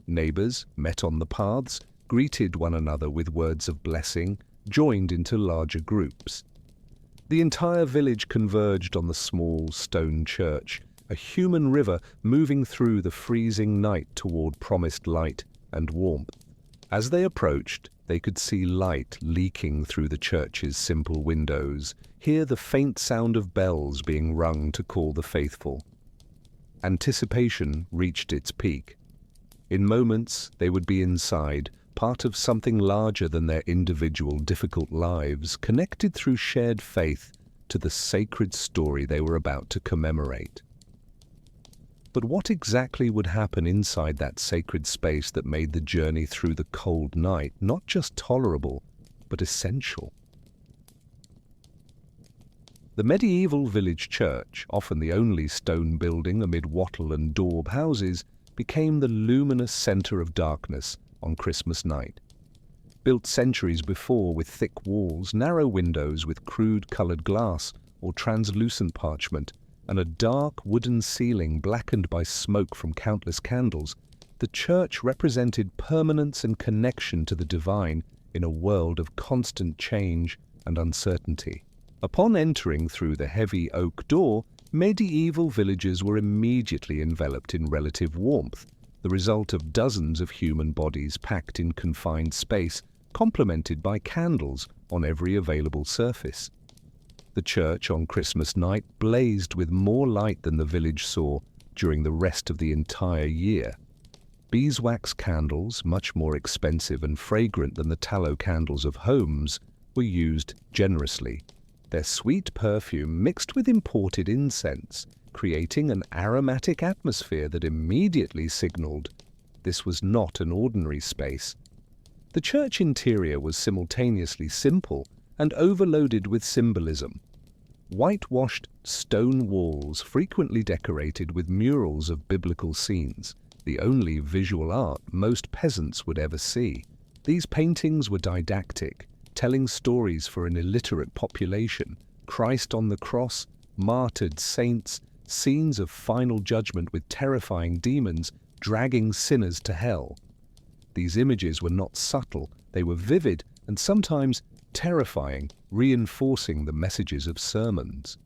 Neighbors met on the paths, greeted one another with words of blessing, joined into larger groups. The entire village converged on the small stone church, a human river moving through the freezing night toward promised light and warmth. As they approached, they could see light leaking through the church's simple windows, hear the faint sound of bells being rung to call the faithful. Anticipation reached its peak. In moments, they would be inside, part of something larger than their individual difficult lives, connected through shared faith to the sacred story they were about to commemorate. But what exactly would happen inside that sacred space that made the journey through the cold night not just tolerable, but essential? The medieval village church, often the only stone building amid wattle and daub houses, became the luminous center of darkness on Christmas night. Built centuries before with thick walls, narrow windows with crude-colored glass or translucent parchment, and a dark wooden ceiling blackened by smoke from countless candles, the church represented permanence and connection to the divine in a world of constant change and uncertainty. Upon entering through the heavy oak door, medieval villagers were immediately enveloped in relative warmth, the result of dozens of human bodies packed in confined space, complemented by candles on every available surface. The church on Christmas night blazed with more light than the village saw, during the rest of the entire year. Beeswax candles, much more expensive and fragrant than the tallow candles of homes, were used generously. Their sweet perfume mixed with imported incense, creating an aromatic atmosphere that immediately signaled this was not an ordinary space. The church interior was simultaneously simple and overloaded with symbolism. Whitewashed stone walls frequently decorated with murals of biblical scenes, the only visual art most peasants would ever see. These paintings were didactic, telling stories for an illiterate population: Christ on the cross, martyred saints, scenes of final judgment with terrifying demons dragging sinners to hell. These images were not subtle, they were vivid and sometimes terrifying, reinforcing the messages of sermons.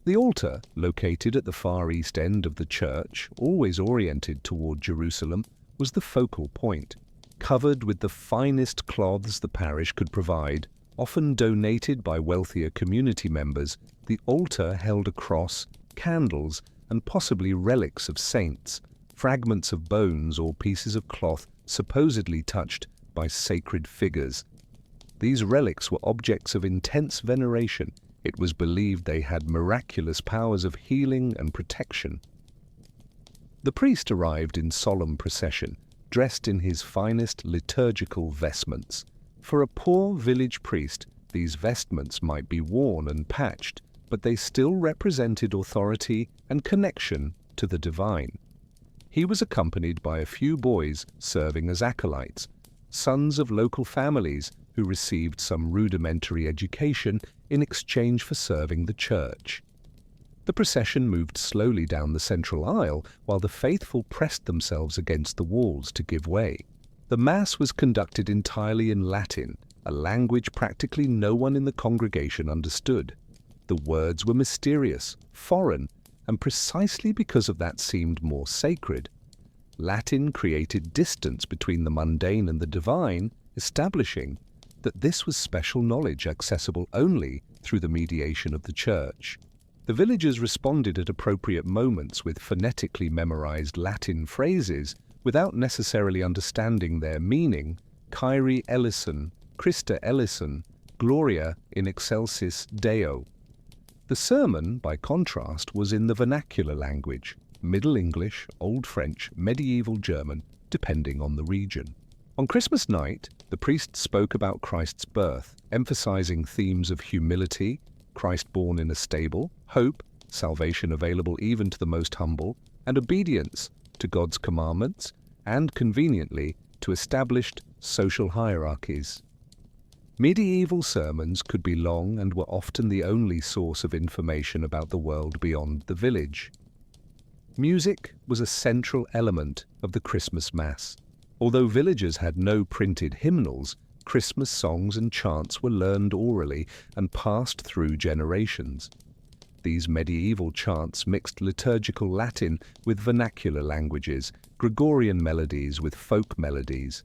The altar, located at the far east end of the church, always oriented toward Jerusalem, was the focal point. Covered with the finest cloths the parish could provide, often donated by wealthier community members, the altar held a cross, candles, and possibly relics of saints, fragments of bones or pieces of cloth supposedly touched by sacred figures. These relics were objects of intense veneration. It was believed they had miraculous powers of healing and protection. The priest arrived in solemn procession, dressed in his finest liturgical vestments. For a poor village priest, these vestments might be worn and patched, but they still represented authority and connection to the divine. He was accompanied by a few boys serving as acolytes, sons of local families who received some rudimentary education in exchange for serving the church. The procession moved slowly down the central aisle while the faithful pressed themselves against the walls to give way. The Mass was conducted entirely in Latin, a language practically no one in the congregation understood. The words were mysterious, foreign, and precisely because of that seemed more sacred. Latin created distance between the mundane and the divine, establishing that this was special knowledge accessible only through the mediation of the church. The villagers responded at appropriate moments with phonetically memorized Latin phrases without necessarily understanding their meaning: Kyrie eleison, Christa eleison, Gloria in excelsis Deo. The sermon, by contrast, was in the vernacular language: Middle English, Old French, Medieval German, depending on the region. On Christmas night, the priest spoke about Christ's birth, emphasizing themes of humility, Christ born in a stable, hope, salvation available even to the most humble, and obedience to God's commandments, and conveniently to established social hierarchies. Medieval sermons could be long and were often the only source of information about the world beyond the village. Music was a central element of the Christmas Mass. Although villagers had no printed hymnals, Christmas songs and chants were learned orally and passed through generations. These medieval chants mixed liturgical Latin with vernacular languages, Gregorian melodies with folk melodies.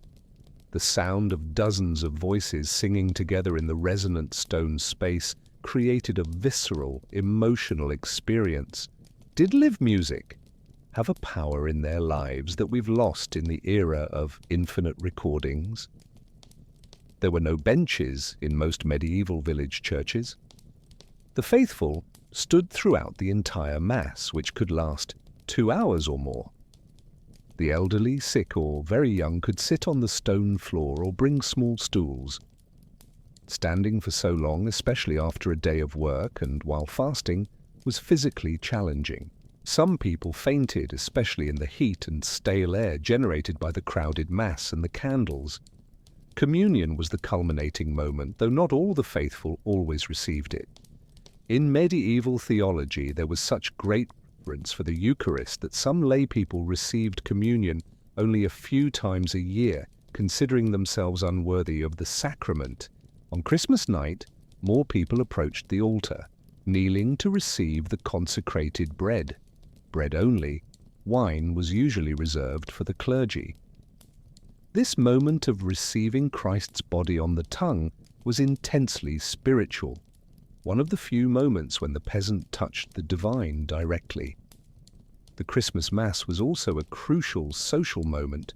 The sound of dozens of voices singing together in the resonant stone space created a visceral, emotional experience. Did live music have a power in their lives that we've lost in the era of infinite recordings? There were no benches in most medieval village churches. The faithful stood throughout the entire Mass, which could last 2 hours or more. The elderly, sick, or very young could sit on the stone floor or bring small stools. Standing for so long, especially after a day of work and while fasting, was physically challenging. Some people fainted, especially in the heat and stale air generated by the crowded Mass and the candles. Communion was the culminating moment, though not all the faithful always received it. In medieval theology, there was such great reverence for the Eucharist that some lay people received communion only a few times a year, considering themselves unworthy of the sacrament. On Christmas night, more people approached the altar, kneeling to receive the consecrated bread. Bread only, wine was usually reserved for the clergy. This moment of receiving Christ's body on the tongue was intensely spiritual, one of the few moments when the peasant touched the divine directly. The Christmas Mass was also a crucial social moment.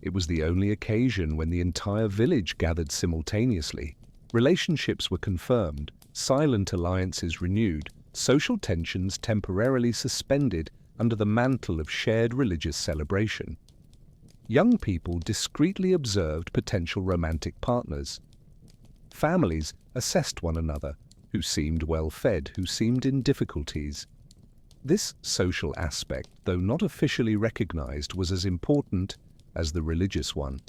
It was the only occasion when the entire village gathered simultaneously. Relationships were confirmed, silent alliances renewed, social tensions temporarily suspended under the mantle of shared religious celebration. Young people discreetly observed potential romantic partners. Families assessed one another, who seemed well-fed, who seemed in difficulties. This social aspect, though not officially recognized, was as important as the religious one.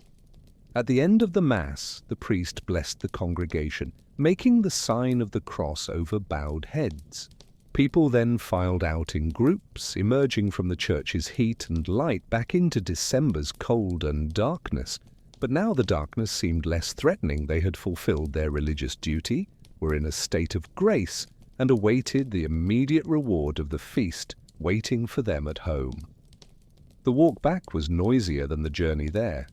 At the end of the Mass, the priest blessed the congregation, making the sign of the cross over bowed heads. People then filed out in groups, emerging from the church's heat and light back into December's cold and darkness. But now the darkness seemed less threatening. They had fulfilled their religious duty, were in a state of grace, and awaited the immediate reward of the feast waiting for them at home. The walk back was noisier than the journey there.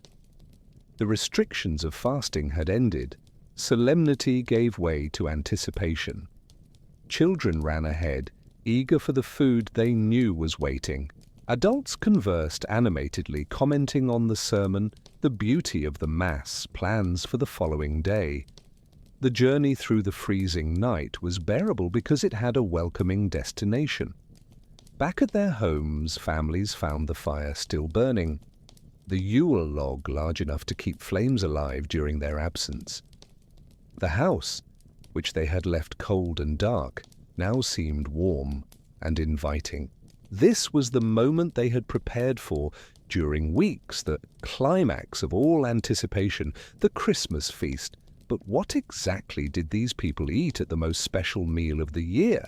The restrictions of fasting had ended. Solemnity gave way to anticipation. Children ran ahead, eager for the food they knew was waiting. Adults conversed animatedly, commenting on the sermon, the beauty of the Mass, plans for the following day. The journey through the freezing night was bearable because it had a welcoming destination. Back at their homes, families found the fire still burning, the Yule log large enough to keep flames alive during their absence. The house, which they had left cold and dark, now seemed warm and inviting. This was the moment they had prepared for during weeks, the climax of all anticipation, the Christmas feast. But what exactly did these people eat at the most special meal of the year?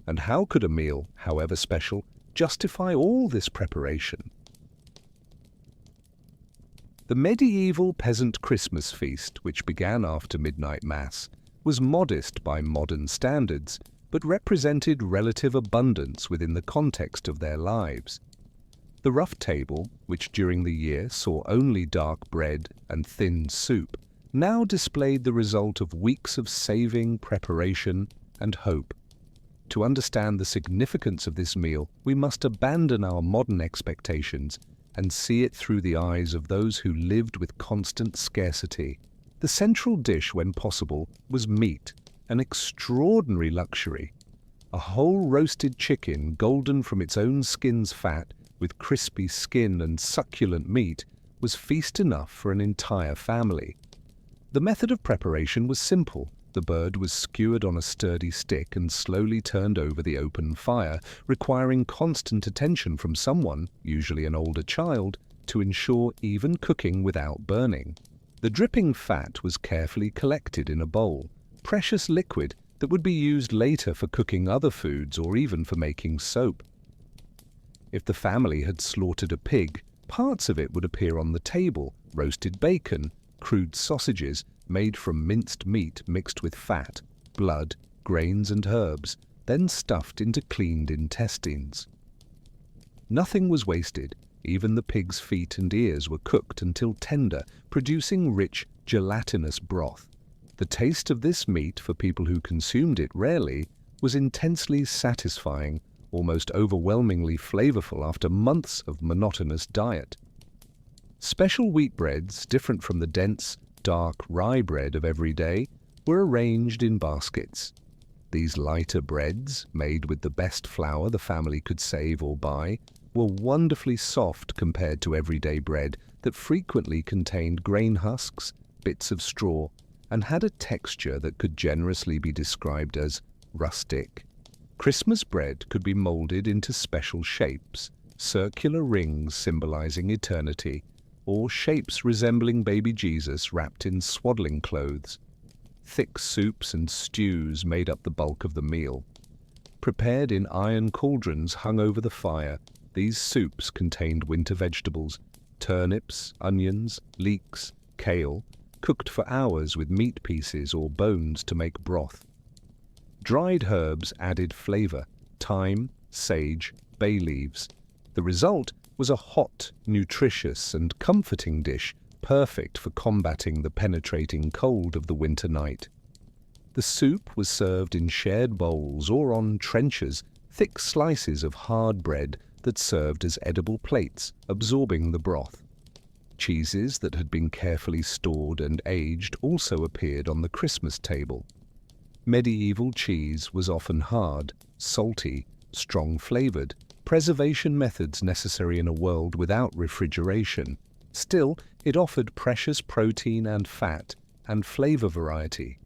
And how could a meal, however special, justify all this preparation? The medieval peasant Christmas feast, which began after midnight Mass, was modest by modern standards, but represented relative abundance within the context of their lives. The rough table, which during the year saw only dark bread and thin soup, now displayed the result of weeks of saving, preparation, and hope. To understand the significance of this meal, we must abandon our modern expectations and see it through the eyes of those who lived with constant scarcity. The central dish, when possible, was meat, an extraordinary luxury. A whole roasted chicken, golden from its own skin's fat, with crispy skin and succulent meat, was feast enough for an entire family. The method of preparation was simple. The bird was skewered on a sturdy stick and slowly turned over the open fire, requiring constant attention from someone, usually an older child, to ensure even cooking without burning. The dripping fat was carefully collected in a bowl, precious liquid that would be used later for cooking other foods or even for making soap. If the family had slaughtered a pig, parts of it would appear on the table: roasted bacon, crude sausages made from minced meat mixed with fat, blood, grains and herbs, then stuffed into cleaned intestines. Nothing was wasted. Even the pig's feet and ears were cooked until tender, producing rich, gelatinous broth. The taste of this meat, for people who consumed it rarely, was intensely satisfying, almost overwhelmingly flavorful after months of monotonous diet. Special wheat breads, different from the dense, dark rye bread of every day, were arranged in baskets. These lighter breads, made with the best flour the family could save or buy, were wonderfully soft compared to everyday bread that frequently contained grain husks, bits of straw, and had a texture that could generously be described as rustic. Christmas bread could be molded into special shapes, circular rings symbolizing eternity, or shapes resembling baby Jesus wrapped in swaddling clothes. Thick soups and stews made up the bulk of the meal. Prepared in iron cauldrons hung over the fire, these soups contained winter vegetables, turnips, onions, leeks, kale, cooked for hours with meat pieces or bones to make broth. Dried herbs added flavor: thyme, sage, bay leaves. The result was a hot, nutritious, and comforting dish, perfect for combating the penetrating cold of the winter night. The soup was served in shared bowls or on trenchers, thick slices of hard bread that served as edible plates, absorbing the broth. Cheeses that had been carefully stored and aged also appeared on the Christmas table. Medieval cheese was often hard, salty, strong-flavored, preservation methods necessary in a world without refrigeration. Still, it offered precious protein and fat and flavor variety.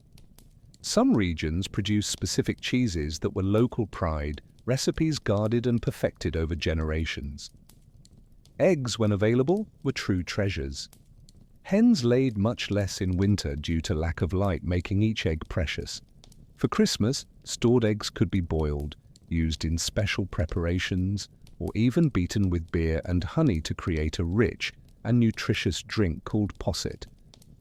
Some regions produced specific cheeses that were local pride, recipes guarded and perfected over generations. Eggs, when available, were true treasures. Hens laid much less in winter due to lack of light, making each egg precious. For Christmas, stored eggs could be boiled, used in special preparations, or even beaten with beer and honey to create a rich and nutritious drink called posset.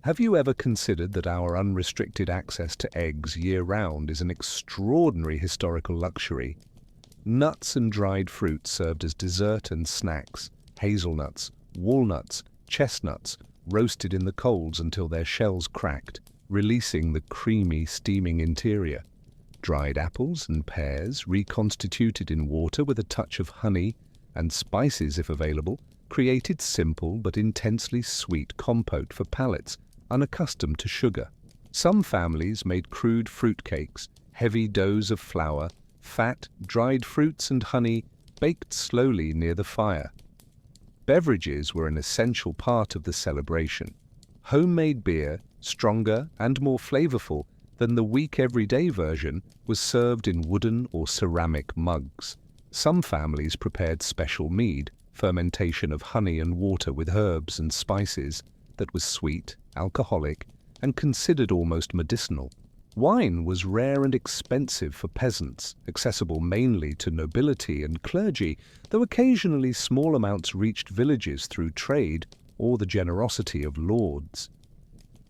Have you ever considered that our unrestricted access to eggs year-round is an extraordinary historical luxury? Nuts and dried fruits served as dessert and snacks. Hazelnuts, walnuts, chestnuts roasted in the coals until their shells cracked, releasing the creamy, steaming interior. Dried apples and pears, reconstituted in water with a touch of honey and spices if available, created simple but intensely sweet compote for palates unaccustomed to sugar. Some families made crude fruitcakes, heavy doughs of flour, fat, dried fruits and honey baked slowly near the fire. Beverages were an essential part of the celebration. Homemade beer, stronger and more flavorful than the weak everyday version, was served in wooden or ceramic mugs. Some families prepared special mead, fermentation of honey and water with herbs and spices, that was sweet, alcoholic, and considered almost medicinal. Wine was rare and expensive for peasants, accessible mainly to nobility and clergy, though occasionally small amounts reached villages through trade or the generosity of lords.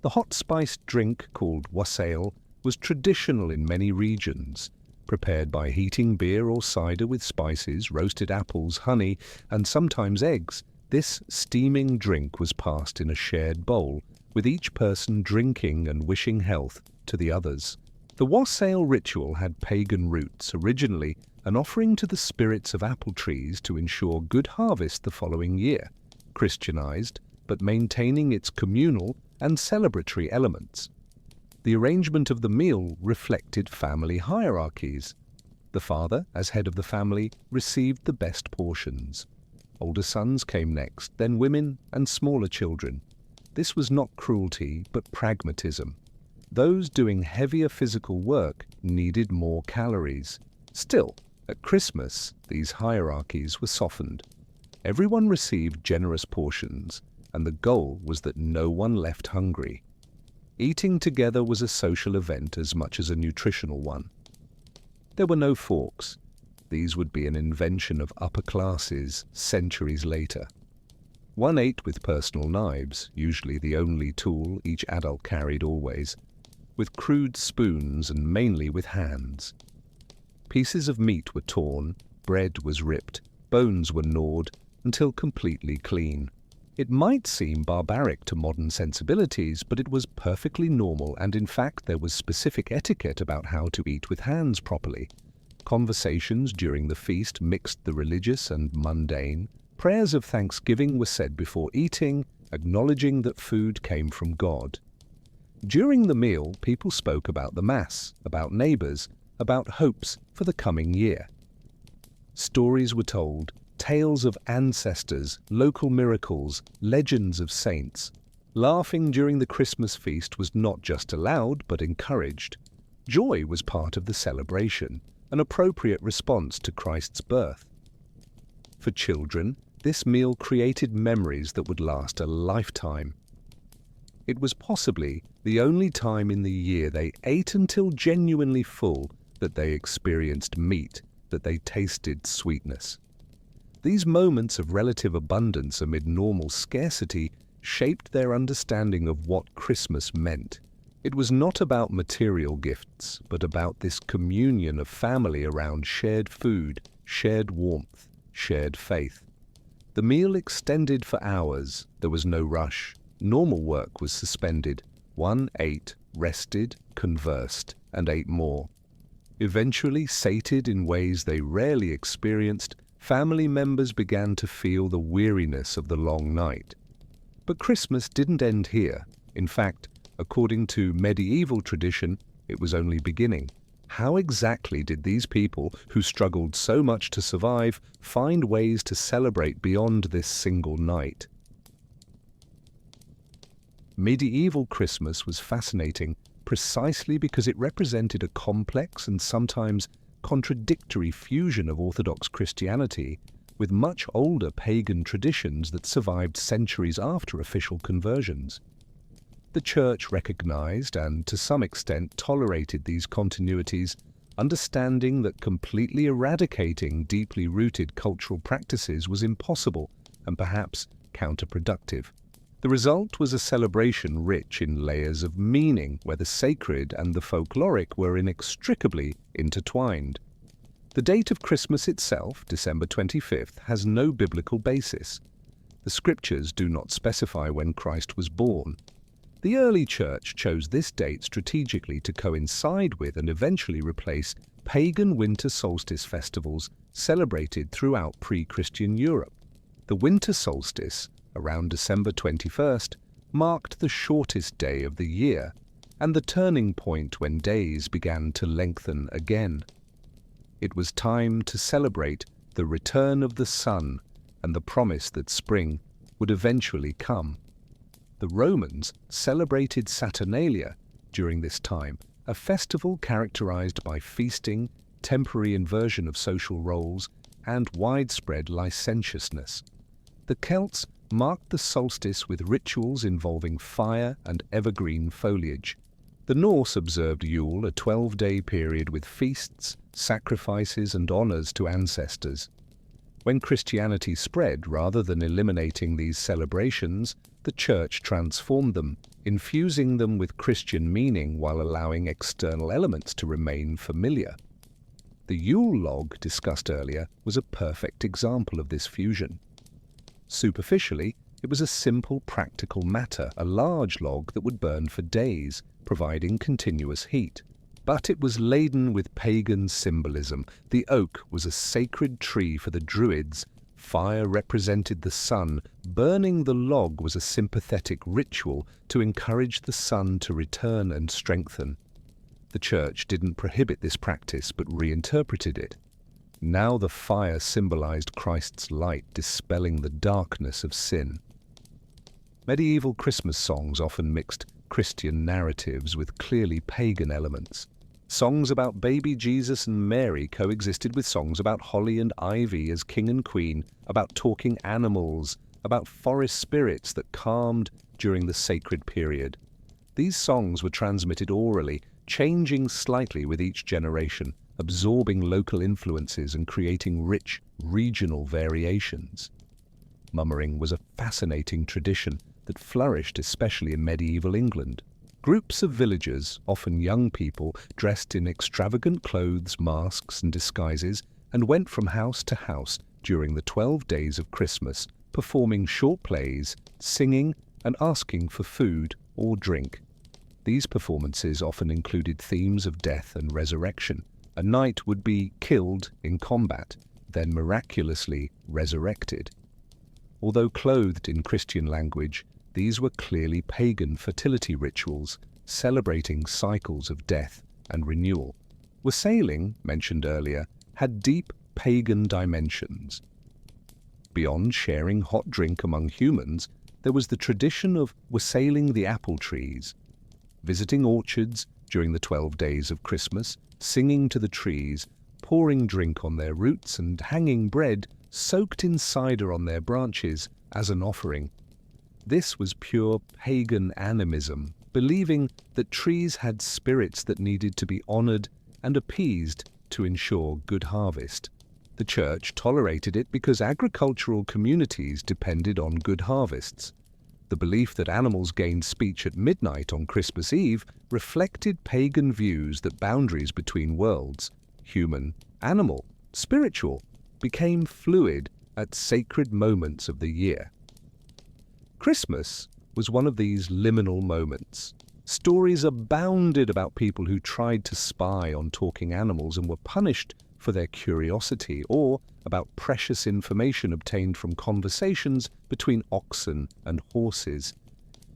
The hot spiced drink called wassail was traditional in many regions, prepared by heating beer or cider with spices, roasted apples, honey, and sometimes eggs. This steaming drink was passed in a shared bowl, with each person drinking and wishing health to the others. The wassail ritual had pagan roots, originally an offering to the spirits of apple trees to ensure good harvest the following year, Christianized, but maintaining its communal and celebratory elements. The arrangement of the meal reflected family hierarchies. The father, as head of the family, received the best portions. Older sons came next, then women and smaller children. This was not cruelty, but pragmatism. Those doing heavier physical work needed more calories. Still, at Christmas, these hierarchies were softened. Everyone received generous portions, and the goal was that no one left hungry. Eating together was a social event as much as a nutritional one. There were no forks. These would be an invention of upper classes centuries later. One ate with personal knives, usually the only tool each adult carried always, with crude spoons and mainly with hands. Pieces of meat were torn, bread was ripped, bones were gnawed until completely clean. It might seem barbaric to modern sensibilities, but it was perfectly normal, and in fact there was specific etiquette about how to eat with hands properly. Conversations during the feast mixed the religious and mundane. Prayers of thanksgiving were said before eating, acknowledging that food came from God. During the meal, people spoke about the Mass, about neighbors, about hopes for the coming year. Stories were told, tales of ancestors, local miracles, legends of saints. Laughing during the Christmas feast was not just allowed, but encouraged. Joy was part of the celebration, an appropriate response to Christ's birth. For children, this meal created memories that would last a lifetime. It was possibly the only time in the year they ate until genuinely full, that they experienced meat, that they tasted sweetness. These moments of relative abundance amid normal scarcity shaped their understanding of what Christmas meant. It was not about material gifts, but about this communion of family around shared food, shared warmth, shared faith. The meal extended for hours. There was no rush. Normal work was suspended. One ate, rested, conversed, and ate more. Eventually, sated in ways they rarely experienced, family members began to feel the weariness of the long night. But Christmas didn't end here. In fact, according to medieval tradition, it was only beginning. How exactly did these people, who struggled so much to survive, find ways to celebrate beyond this single night? Medieval Christmas was fascinating precisely because it represented a complex and sometimes contradictory fusion of Orthodox Christianity with much older pagan traditions that survived centuries after official conversions. The Church recognized and, to some extent, tolerated these continuities, understanding that completely eradicating deeply rooted cultural practices was impossible and perhaps counterproductive. The result was a celebration rich in layers of meaning, where the sacred and the folkloric were inextricably intertwined. The date of Christmas itself, December 25th, has no biblical basis. The scriptures do not specify when Christ was born. The early church chose this date strategically to coincide with and eventually replace pagan winter solstice festivals celebrated throughout pre-Christian Europe. The winter solstice, around December 21st, marked the shortest day of the year and the turning point when days began to lengthen again. It was time to celebrate the return of the sun and the promise that spring would eventually come. The Romans celebrated Saturnalia during this time, a festival characterized by feasting, temporary inversion of social roles, and widespread licentiousness. The Celts marked the solstice with rituals involving fire and evergreen foliage. The Norse observed Yule, a 12-day period with feasts, sacrifices, and honors to ancestors. When Christianity spread, rather than eliminating these celebrations, the Church transformed them, infusing them with Christian meaning while allowing external elements to remain familiar. The Yule log, discussed earlier, was a perfect example of this fusion. Superficially, it was a simple, practical matter, a large log that would burn for days, providing continuous heat. But it was laden with pagan symbolism. The oak was a sacred tree for the Druids. Fire represented the sun. Burning the log was a sympathetic ritual to encourage the sun to return and strengthen. The Church didn't prohibit this practice, but reinterpreted it. Now the fire symbolized Christ's light, dispelling the darkness of sin. Medieval Christmas songs often mixed Christian narratives with clearly pagan elements. Songs about baby Jesus and Mary coexisted with songs about holly and ivy as king and queen, about talking animals, about forest spirits that calmed during the sacred period. These songs were transmitted orally, changing slightly with each generation, absorbing local influences and creating rich, regional variations. Mummering was a fascinating tradition that flourished especially in medieval England. Groups of villagers, often young people, dressed in extravagant clothes, masks, and disguises, and went from house to house during the 12 days of Christmas, performing short plays, singing, and asking for food or drink. These performances often included themes of death and resurrection. A knight would be killed in combat, then miraculously resurrected. Although clothed in Christian language, these were clearly pagan fertility rituals, celebrating cycles of death and renewal. Wassailing, mentioned earlier, had deep pagan dimensions. Beyond sharing hot drink among humans, there was the tradition of wassailing the apple trees, visiting orchards during the 12 days of Christmas, singing to the trees, pouring drink on their roots, and hanging bread soaked in cider on their branches as an offering. This was pure pagan animism, believing that trees had spirits that needed to be honored and appeased to ensure good harvest. The Church tolerated it because agricultural communities depended on good harvests. The belief that animals gained speech at midnight on Christmas Eve reflected pagan views that boundaries between worlds, human, animal, spiritual, became fluid at sacred moments of the year. Christmas was one of these liminal moments. Stories abounded about people who tried to spy on talking animals and were punished for their curiosity, or about precious information obtained from conversations between oxen and horses.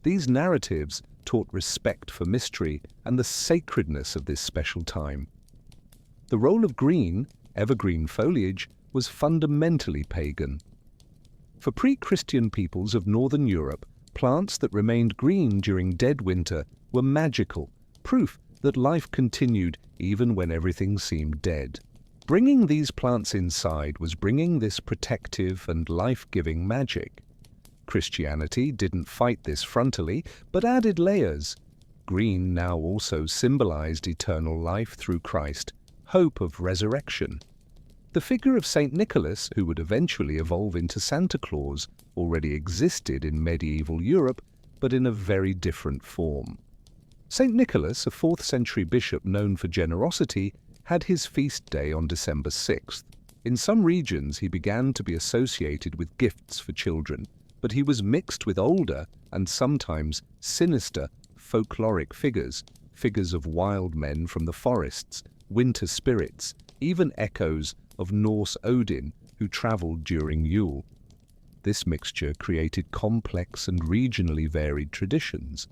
These narratives taught respect for mystery and the sacredness of this special time. The role of green, evergreen foliage, was fundamentally pagan. For pre-Christian peoples of Northern Europe, plants that remained green during dead winter were magical, proof that life continued even when everything seemed dead. Bringing these plants inside was bringing this protective and life-giving magic. Christianity didn't fight this frontally, but added layers. Green now also symbolized eternal life through Christ, hope of resurrection. The figure of Saint Nicholas, who would eventually evolve into Santa Claus, already existed in medieval Europe, but in a very different form. Saint Nicholas, a 4th century bishop known for generosity, had his feast day on December 6th. In some regions he began to be associated with gifts for children, but he was mixed with older and sometimes sinister folkloric figures, figures of wild men from the forests, winter spirits, even echoes of Norse Odin who traveled during Yule. This mixture created complex and regionally varied traditions.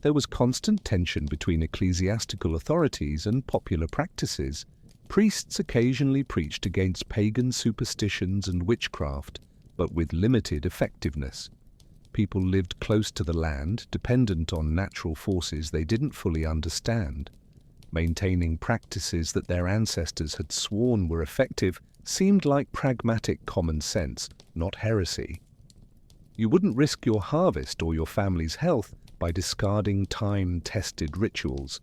There was constant tension between ecclesiastical authorities and popular practices. Priests occasionally preached against pagan superstitions and witchcraft, but with limited effectiveness. People lived close to the land, dependent on natural forces they didn't fully understand. Maintaining practices that their ancestors had sworn were effective seemed like pragmatic common sense, not heresy. You wouldn't risk your harvest or your family's health by discarding time-tested rituals.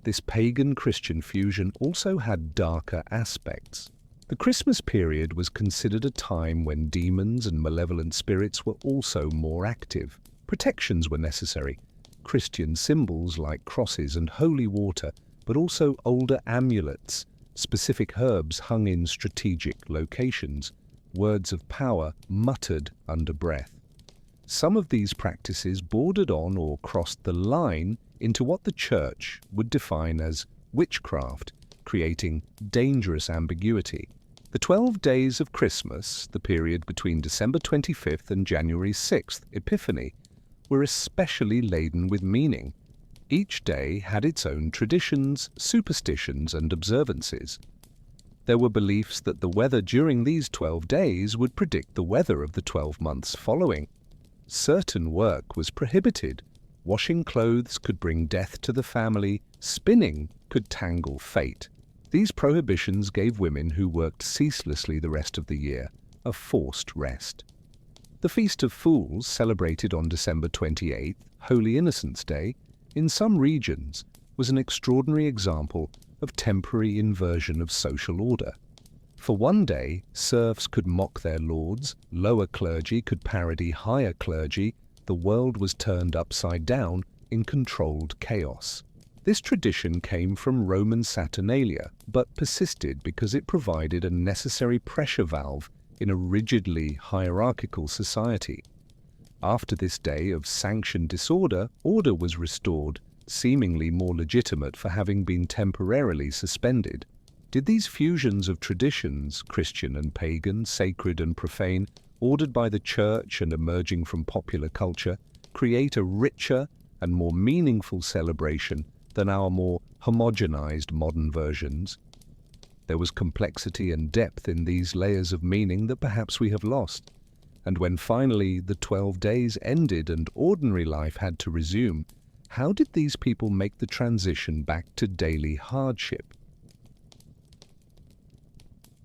This pagan-Christian fusion also had darker aspects. The Christmas period was considered a time when demons and malevolent spirits were also more active. Protections were necessary. Christian symbols like crosses and holy water, but also older amulets, specific herbs hung in strategic locations, words of power muttered under breath. Some of these practices bordered on or crossed the line into what the Church would define as witchcraft, creating dangerous ambiguity. The 12 days of Christmas, the period between December 25th and January 6th, Epiphany, were especially laden with meaning. Each day had its own traditions, superstitions, and observances. There were beliefs that the weather during these 12 days would predict the weather of the 12 months following. Certain work was prohibited. Washing clothes could bring death to the family, spinning could tangle fate. These prohibitions gave women who worked ceaselessly the rest of the year a forced rest. The Feast of Fools, celebrated on December 28th, Holy Innocents' Day, in some regions, was an extraordinary example of temporary inversion of social order. For one day, serfs could mock their lords, lower clergy could parody higher clergy, the world was turned upside down in controlled chaos. This tradition came from Roman Saturnalia, but persisted because it provided a necessary pressure valve in a rigidly hierarchical society. After this day of sanctioned disorder, order was restored, seemingly more legitimate for having been temporarily suspended. Did these fusions of traditions, Christian and pagan, sacred and profane, ordered by the Church and emerging from popular culture, create a richer and more meaningful celebration than our more homogenized modern versions? There was complexity and depth in these layers of meaning that perhaps we have lost. And when finally the 12 days ended and ordinary life had to resume, how did these people make the transition back to daily hardship?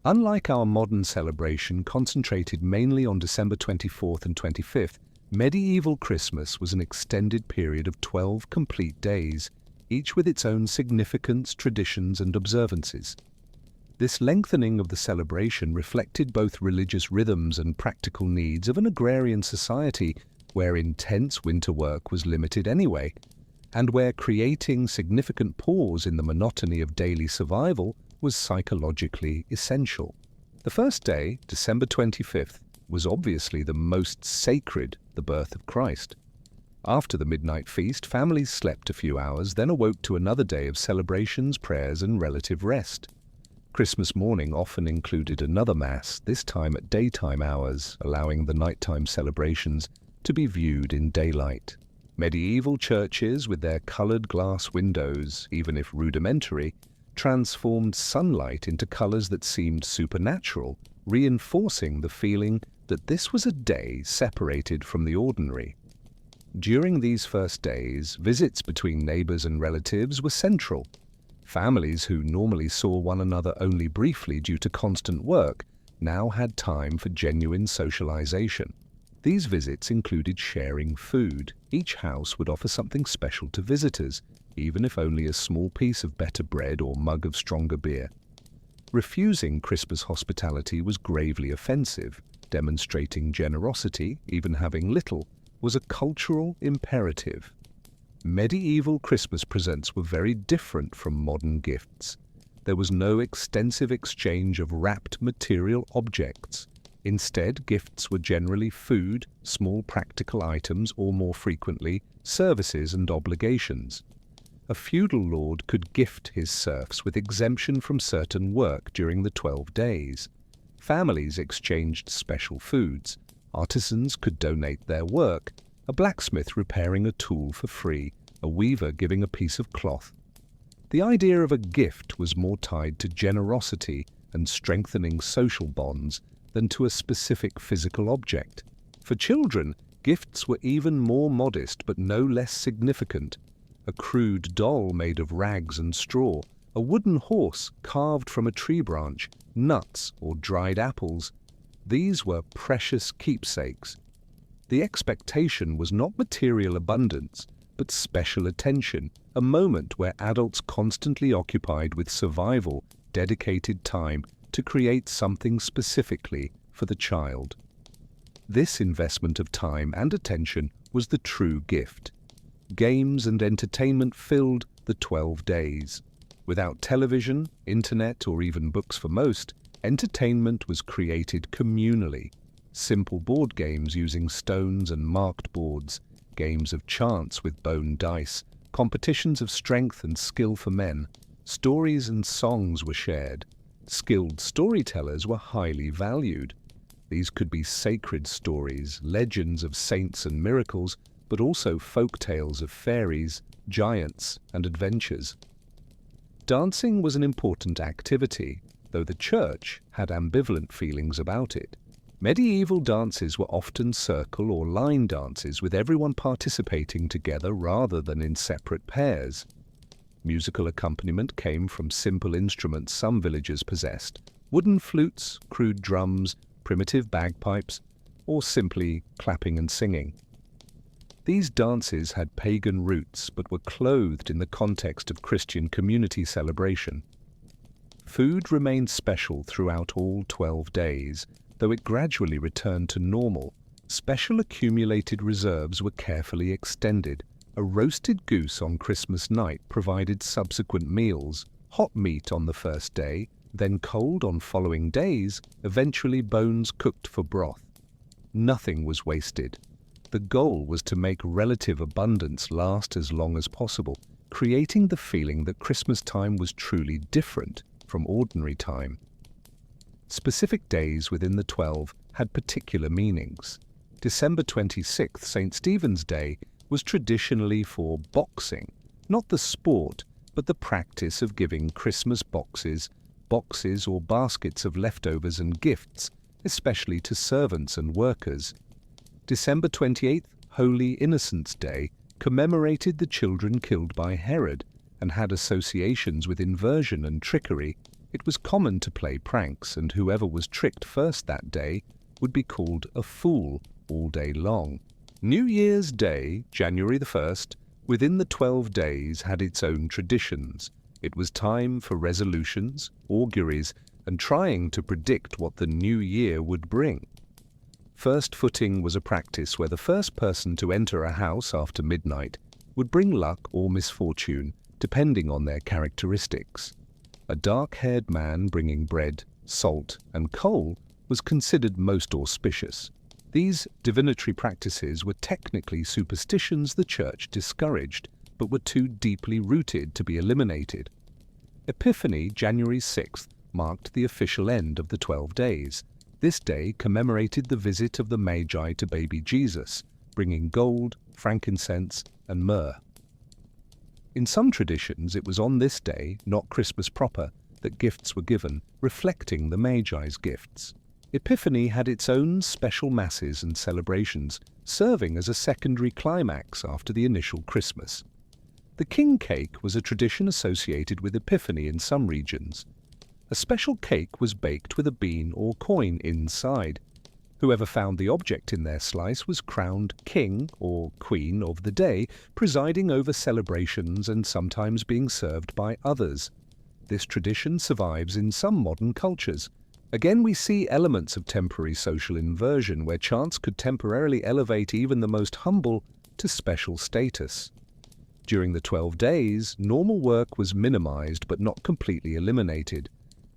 Unlike our modern celebration concentrated mainly on December 24th and 25th, medieval Christmas was an extended period of 12 complete days, each with its own significance, traditions, and observances. This lengthening of the celebration reflected both religious rhythms and practical needs of an agrarian society where intense winter work was limited anyway, and where creating significant pause in the monotony of daily survival was psychologically essential. The first day, December 25th, was obviously the most sacred, the birth of Christ. After the midnight feast, families slept a few hours, then awoke to another day of celebrations, prayers, and relative rest. Christmas morning often included another Mass, this time at daytime hours, allowing the nighttime celebrations to be viewed in daylight. Medieval churches, with their colored glass windows, even if rudimentary, transformed sunlight into colors that seemed supernatural, reinforcing the feeling that this was a day separated from the ordinary. During these first days, visits between neighbors and relatives were central. Families who normally saw one another only briefly due to constant work now had time for genuine socialization. These visits included sharing food. Each house would offer something special to visitors, even if only a small piece of better bread or mug of stronger beer. Refusing Christmas hospitality was gravely offensive. Demonstrating generosity, even having little, was a cultural imperative. Medieval Christmas presents were very different from modern gifts. There was no extensive exchange of wrapped material objects. Instead, gifts were generally food, small practical items, or more frequently, services and obligations. A feudal lord could gift his serfs with exemption from certain work during the 12 days. Families exchanged special foods. Artisans could donate their work, a blacksmith repairing a tool for free, a weaver giving a piece of cloth. The idea of a gift was more tied to generosity and strengthening social bonds than to a specific physical object. For children, gifts were even more modest but no less significant. A crude doll made of rags and straw, a wooden horse carved from a tree branch, nuts or dried apples. These were precious keepsakes. The expectation was not material abundance, but special attention, a moment where adults constantly occupied with survival dedicated time to create something specifically for the child. This investment of time and attention was the true gift. Games and entertainment filled the 12 days. Without television, internet, or even books for most, entertainment was created communally. Simple board games using stones and marked boards, games of chance with bone dice, competitions of strength and skill for men, stories and songs were shared. Skilled storytellers were highly valued. These could be sacred stories, legends of saints and miracles, but also folk tales of fairies, giants, and adventures. Dancing was an important activity, though the church had ambivalent feelings about it. Medieval dances were often circle or line dances, with everyone participating together rather than in separate pairs. Musical accompaniment came from simple instruments some villagers possessed: wooden flutes, crude drums, primitive bagpipes, or simply clapping and singing. These dances had pagan roots but were clothed in the context of Christian community celebration. Food remained special throughout all 12 days, though it gradually returned to normal. Special accumulated reserves were carefully extended. A roasted goose on Christmas night provided subsequent meals, hot meat on the first day, then cold on following days, eventually bones cooked for broth. Nothing was wasted. The goal was to make relative abundance last as long as possible, creating the feeling that Christmas time was truly different from ordinary time. Specific days within the 12 had particular meanings. December 26th, St. Stephen's Day, was traditionally for boxing, not the sport, but the practice of giving Christmas boxes or baskets of leftovers and gifts, especially to servants and workers. December 28th, Holy Innocents' Day, commemorated the children killed by Herod and had associations with inversion and trickery. It was common to play pranks, and whoever was tricked first that day would be called a fool all day long. New Year's Day, January the 1st, within the 12 days had its own traditions. It was time for resolutions, auguries, and trying to predict what the new year would bring. First footing was a practice where the first person to enter a house after midnight would bring luck or misfortune, depending on their characteristics. A dark-haired man bringing bread, salt, and coal was considered most auspicious. These divinatory practices were technically superstitions the Church discouraged, but were too deeply rooted to be eliminated. Epiphany, January 6th, marked the official end of the 12 days. This day commemorated the visit of the Magi to baby Jesus, bringing gold, frankincense, and myrrh. In some traditions, it was on this day, not Christmas proper, that gifts were given, reflecting the Magi's gifts. Epiphany had its own special masses and celebrations, serving as a secondary climax after the initial Christmas. The king cake was a tradition associated with Epiphany in some regions. A special cake was baked with a bean or coin inside. Whoever found the object in their slice was crowned king or queen of the day, presiding over celebrations and sometimes being served by others. This tradition survives in some modern cultures. Again, we see elements of temporary social inversion where chance could temporarily elevate even the most humble to special status. During the 12 days, normal work was minimized but not completely eliminated.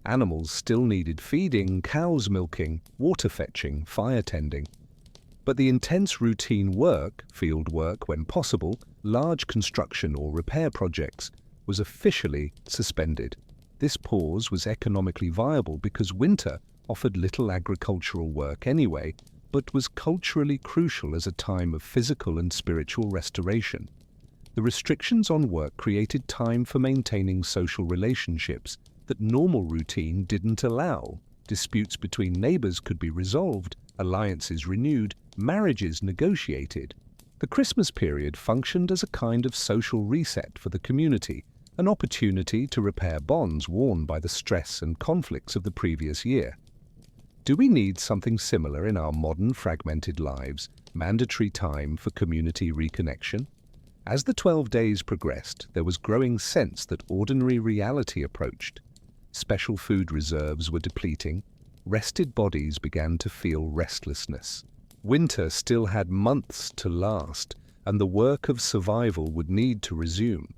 Animals still needed feeding, cows milking, water fetching, fire tending. But the intense routine work, field work when possible, large construction or repair projects, was officially suspended. This pause was economically viable because winter offered little agricultural work anyway, but was culturally crucial as a time of physical and spiritual restoration. The restrictions on work created time for maintaining social relationships that normal routine didn't allow. Disputes between neighbors could be resolved, alliances renewed, marriages negotiated. The Christmas period functioned as a kind of social reset for the community, an opportunity to repair bonds worn by the stress and conflicts of the previous year. Do we need something similar in our modern fragmented lives, mandatory time for community reconnection? As the 12 days progressed, there was growing sense that ordinary reality approached. Special food reserves were depleting, rested bodies began to feel restlessness. Winter still had months to last, and the work of survival would need to resume.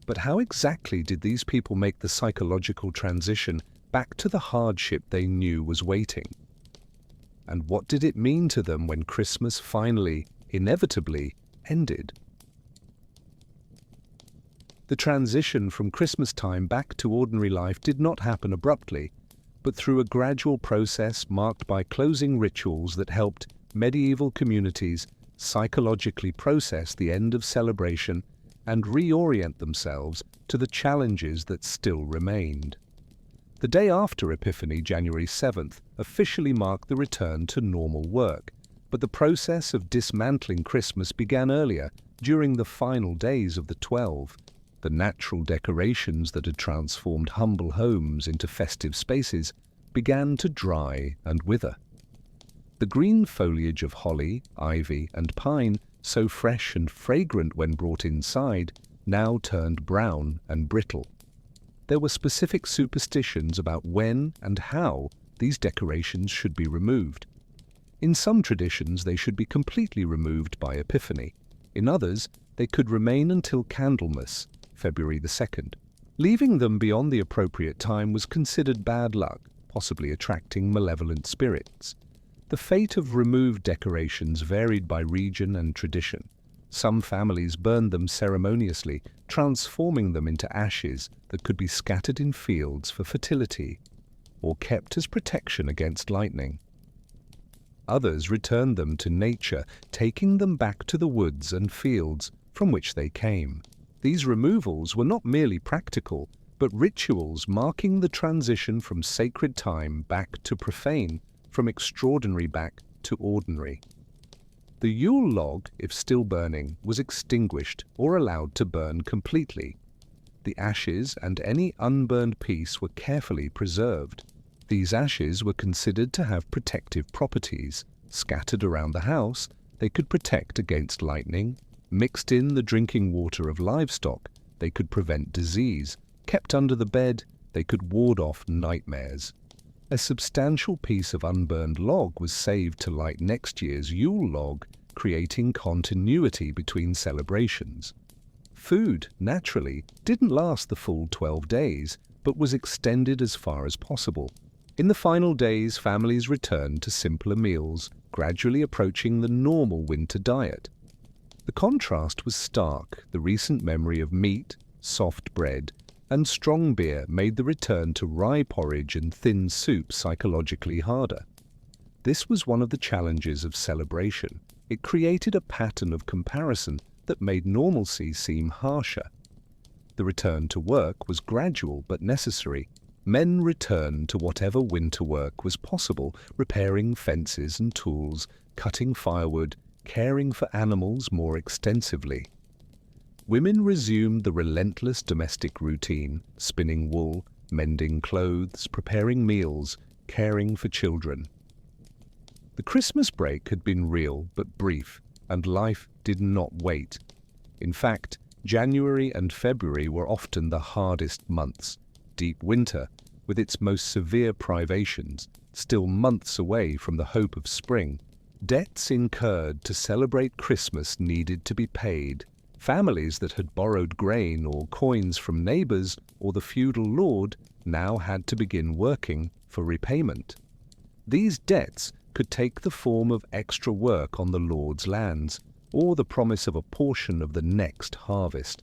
But how exactly did these people make the psychological transition back to the hardship they knew was waiting? And what did it mean to them when Christmas finally, inevitably, ended? The transition from Christmas time back to ordinary life did not happen abruptly, but through a gradual process marked by closing rituals that helped medieval communities psychologically process the end of celebration and reorient themselves to the challenges that still remained. The day after Epiphany, January 7th, officially marked the return to normal work, but the process of dismantling Christmas began earlier, during the final days of the 12. The natural decorations that had transformed humble homes into festive spaces began to dry and wither. The green foliage of holly, ivy, and pine, so fresh and fragrant when brought inside, now turned brown and brittle. There were specific superstitions about when and how these decorations should be removed. In some traditions, they should be completely removed by Epiphany. In others, they could remain until Candlemas, February the 2nd. Leaving them beyond the appropriate time was considered bad luck, possibly attracting malevolent spirits. The fate of removed decorations varied by region and tradition. Some families burned them ceremoniously, transforming them into ashes that could be scattered in fields for fertility, or kept as protection against lightning. Others returned them to nature, taking them back to the woods and fields from which they came. These removals were not merely practical, but rituals marking the transition from sacred time back to profane, from extraordinary back to ordinary. The Yule log, if still burning, was extinguished or allowed to burn completely. The ashes and any unburned piece were carefully preserved. These ashes were considered to have protective properties. Scattered around the house, they could protect against lightning. Mixed in the drinking water of livestock, they could prevent disease. Kept under the bed, they could ward off nightmares. A substantial piece of unburned log was saved to light next year's Yule log, creating continuity between celebrations. Food, naturally, didn't last the full 12 days, but was extended as far as possible. In the final days, families returned to simpler meals, gradually approaching the normal winter diet. The contrast was stark. The recent memory of meat, soft bread, and strong beer made the return to rye porridge and thin soup psychologically harder. This was one of the challenges of celebration. It created a pattern of comparison that made normalcy seem harsher. The return to work was gradual but necessary. Men returned to whatever winter work was possible, repairing fences and tools, cutting firewood, caring for animals more extensively. Women resumed the relentless domestic routine, spinning wool, mending clothes, preparing meals, caring for children. The Christmas break had been real but brief, and life did not wait. In fact, January and February were often the hardest months. Deep winter, with its most severe privations, still months away from the hope of spring. Debts incurred to celebrate Christmas needed to be paid. Families that had borrowed grain or coins from neighbors or the feudal lord now had to begin working for repayment. These debts could take the form of extra work on the lord's lands or the promise of a portion of the next harvest.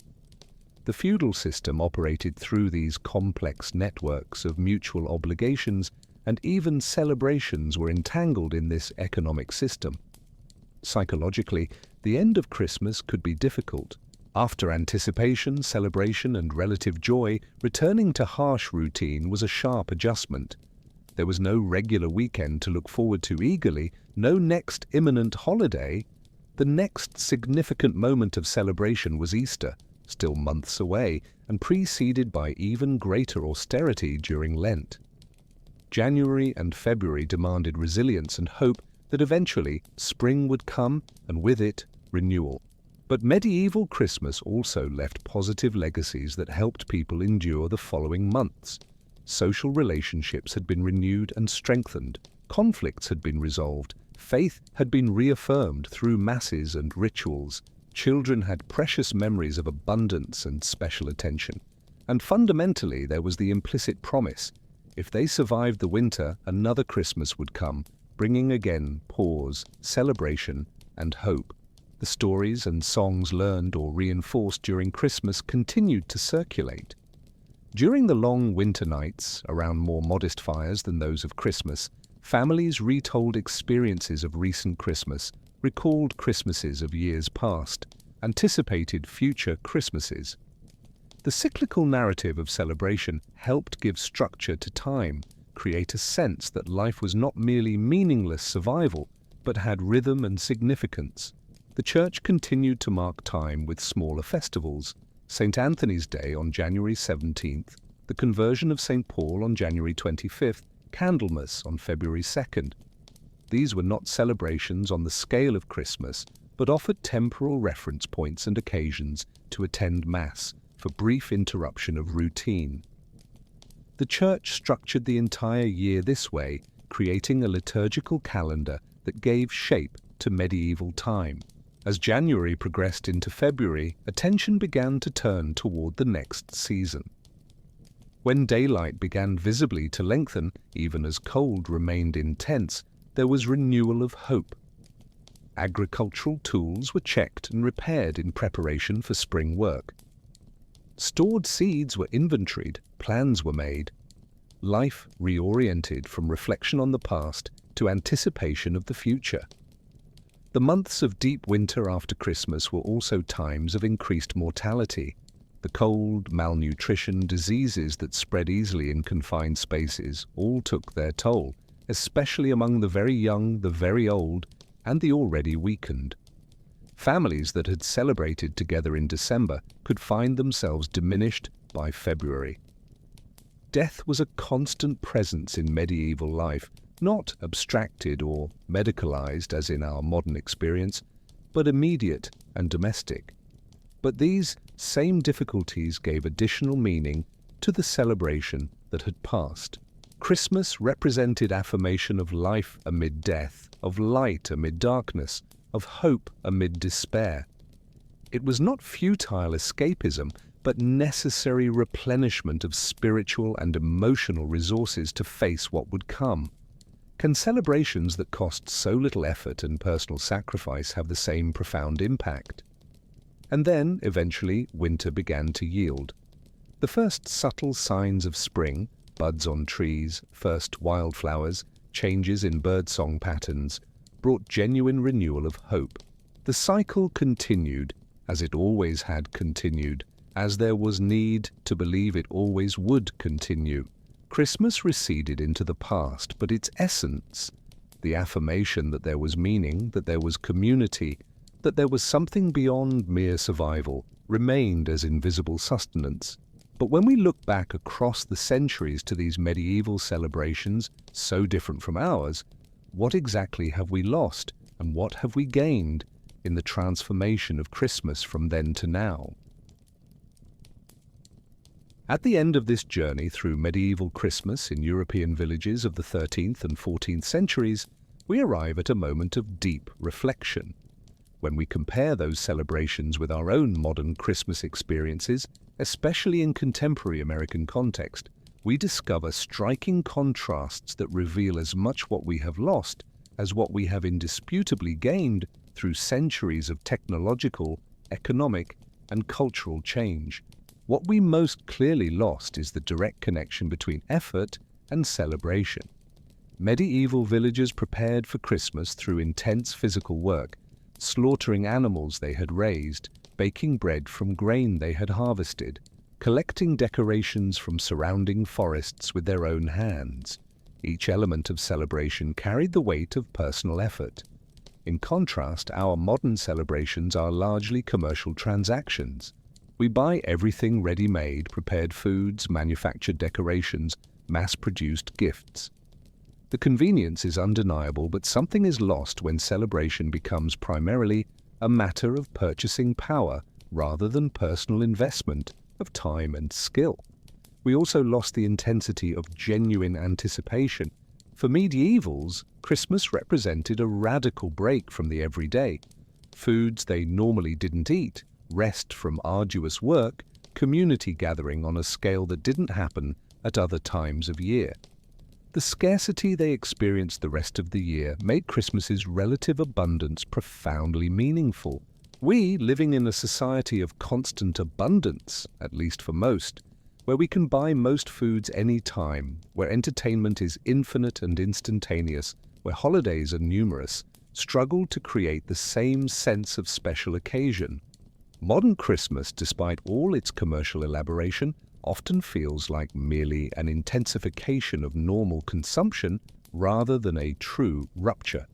The feudal system operated through these complex networks of mutual obligations, and even celebrations were entangled in this economic system. Psychologically, the end of Christmas could be difficult. After anticipation, celebration, and relative joy, returning to harsh routine was a sharp adjustment. There was no regular weekend to look forward to eagerly, no next imminent holiday. The next significant moment of celebration was Easter, still months away, and preceded by even greater austerity during Lent. January and February demanded resilience and hope that eventually spring would come, and with it, renewal. But medieval Christmas also left positive legacies that helped people endure the following months. Social relationships had been renewed and strengthened, conflicts had been resolved, faith had been reaffirmed through masses and rituals, children had precious memories of abundance and special attention, and fundamentally there was the implicit promise: if they survived the winter, another Christmas would come, bringing again pause, celebration, and hope. The stories and songs learned or reinforced during Christmas continued to circulate. During the long winter nights, around more modest fires than those of Christmas, families retold experiences of recent Christmas, recalled Christmases of years past, anticipated future Christmases. The cyclical narrative of celebration helped give structure to time, create a sense that life was not merely meaningless survival, but had rhythm and significance. The Church continued to mark time with smaller festivals: St. Anthony's Day on January 17th, the conversion of St. Paul on January 25th, Candlemas on February 2nd. These were not celebrations on the scale of Christmas, but offered temporal reference points and occasions to attend Mass for brief interruption of routine. The Church structured the entire year this way, creating a liturgical calendar that gave shape to medieval time. As January progressed into February, attention began to turn toward the next season. When daylight began visibly to lengthen, even as cold remained intense, there was renewal of hope. Agricultural tools were checked and repaired in preparation for spring work. Stored seeds were inventoried, plans were made. Life reoriented from reflection on the past to anticipation of the future. The months of deep winter after Christmas were also times of increased mortality. The cold, malnutrition, diseases that spread easily in confined spaces all took their toll, especially among the very young, the very old, and the already weakened. Families that had celebrated together in December could find themselves diminished by February. Death was a constant presence in medieval life, not abstracted or medicalized as in our modern experience, but immediate and domestic. But these same difficulties gave additional meaning to the celebration that had passed. Christmas represented affirmation of life amid death, of light amid darkness, of hope amid despair. It was not futile escapism, but necessary replenishment of spiritual and emotional resources to face what would come. Can celebrations that cost so little effort and personal sacrifice have the same profound impact? And then, eventually, winter began to yield. The first subtle signs of spring, buds on trees, first wildflowers, changes in birdsong patterns, brought genuine renewal of hope. The cycle continued, as it always had continued, as there was need to believe it always would continue. Christmas receded into the past, but its essence, the affirmation that there was meaning, that there was community, that there was something beyond mere survival, remained as invisible sustenance. But when we look back across the centuries to these medieval celebrations, so different from ours, what exactly have we lost and what have we gained in the transformation of Christmas from then to now? At the end of this journey through medieval Christmas in European villages of the 13th and 14th centuries, we arrive at a moment of deep reflection. When we compare those celebrations with our own modern Christmas experiences, especially in contemporary American context, we discover striking contrasts that reveal as much what we have lost as what we have indisputably gained through centuries of technological, economic, and cultural change. What we most clearly lost is the direct connection between effort and celebration. Medieval villagers prepared for Christmas through intense physical work, slaughtering animals they had raised, baking bread from grain they had harvested, collecting decorations from surrounding forests with their own hands. Each element of celebration carried the weight of personal effort. In contrast, our modern celebrations are largely commercial transactions. We buy everything ready-made, prepared foods, manufactured decorations, mass-produced gifts. The convenience is undeniable, but something is lost when celebration becomes primarily a matter of purchasing power rather than personal investment of time and skill. We also lost the intensity of genuine anticipation. For medievals, Christmas represented a radical break from the everyday. Foods they normally didn't eat, rest from arduous work, community gathering on a scale that didn't happen at other times of year. The scarcity they experienced the rest of the year made Christmas's relative abundance profoundly meaningful. We, living in a society of constant abundance, at least for most, where we can buy most foods any time, where entertainment is infinite and instantaneous, where holidays are numerous, struggle to create the same sense of special occasion. Modern Christmas, despite all its commercial elaboration, often feels like merely an intensification of normal consumption rather than a true rupture.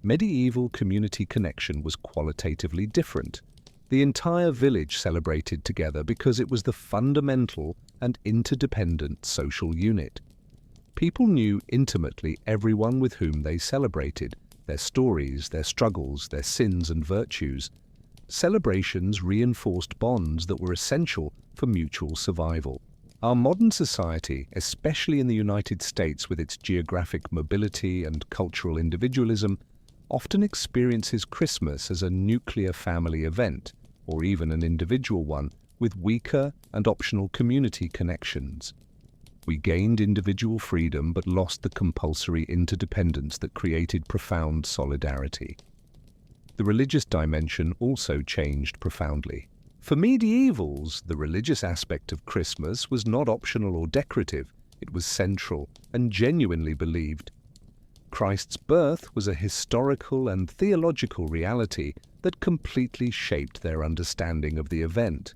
Medieval community connection was qualitatively different. The entire village celebrated together because it was the fundamental and interdependent social unit. People knew intimately everyone with whom they celebrated, their stories, their struggles, their sins and virtues. Celebrations reinforced bonds that were essential for mutual survival. Our modern society, especially in the United States with its geographic mobility and cultural individualism, often experiences Christmas as a nuclear family event, or even an individual one, with weaker and optional community connections. We gained individual freedom but lost the compulsory interdependence that created profound solidarity. The religious dimension also changed profoundly. For medievals, the religious aspect of Christmas was not optional or decorative, it was central and genuinely believed. Christ's birth was a historical and theological reality that completely shaped their understanding of the event.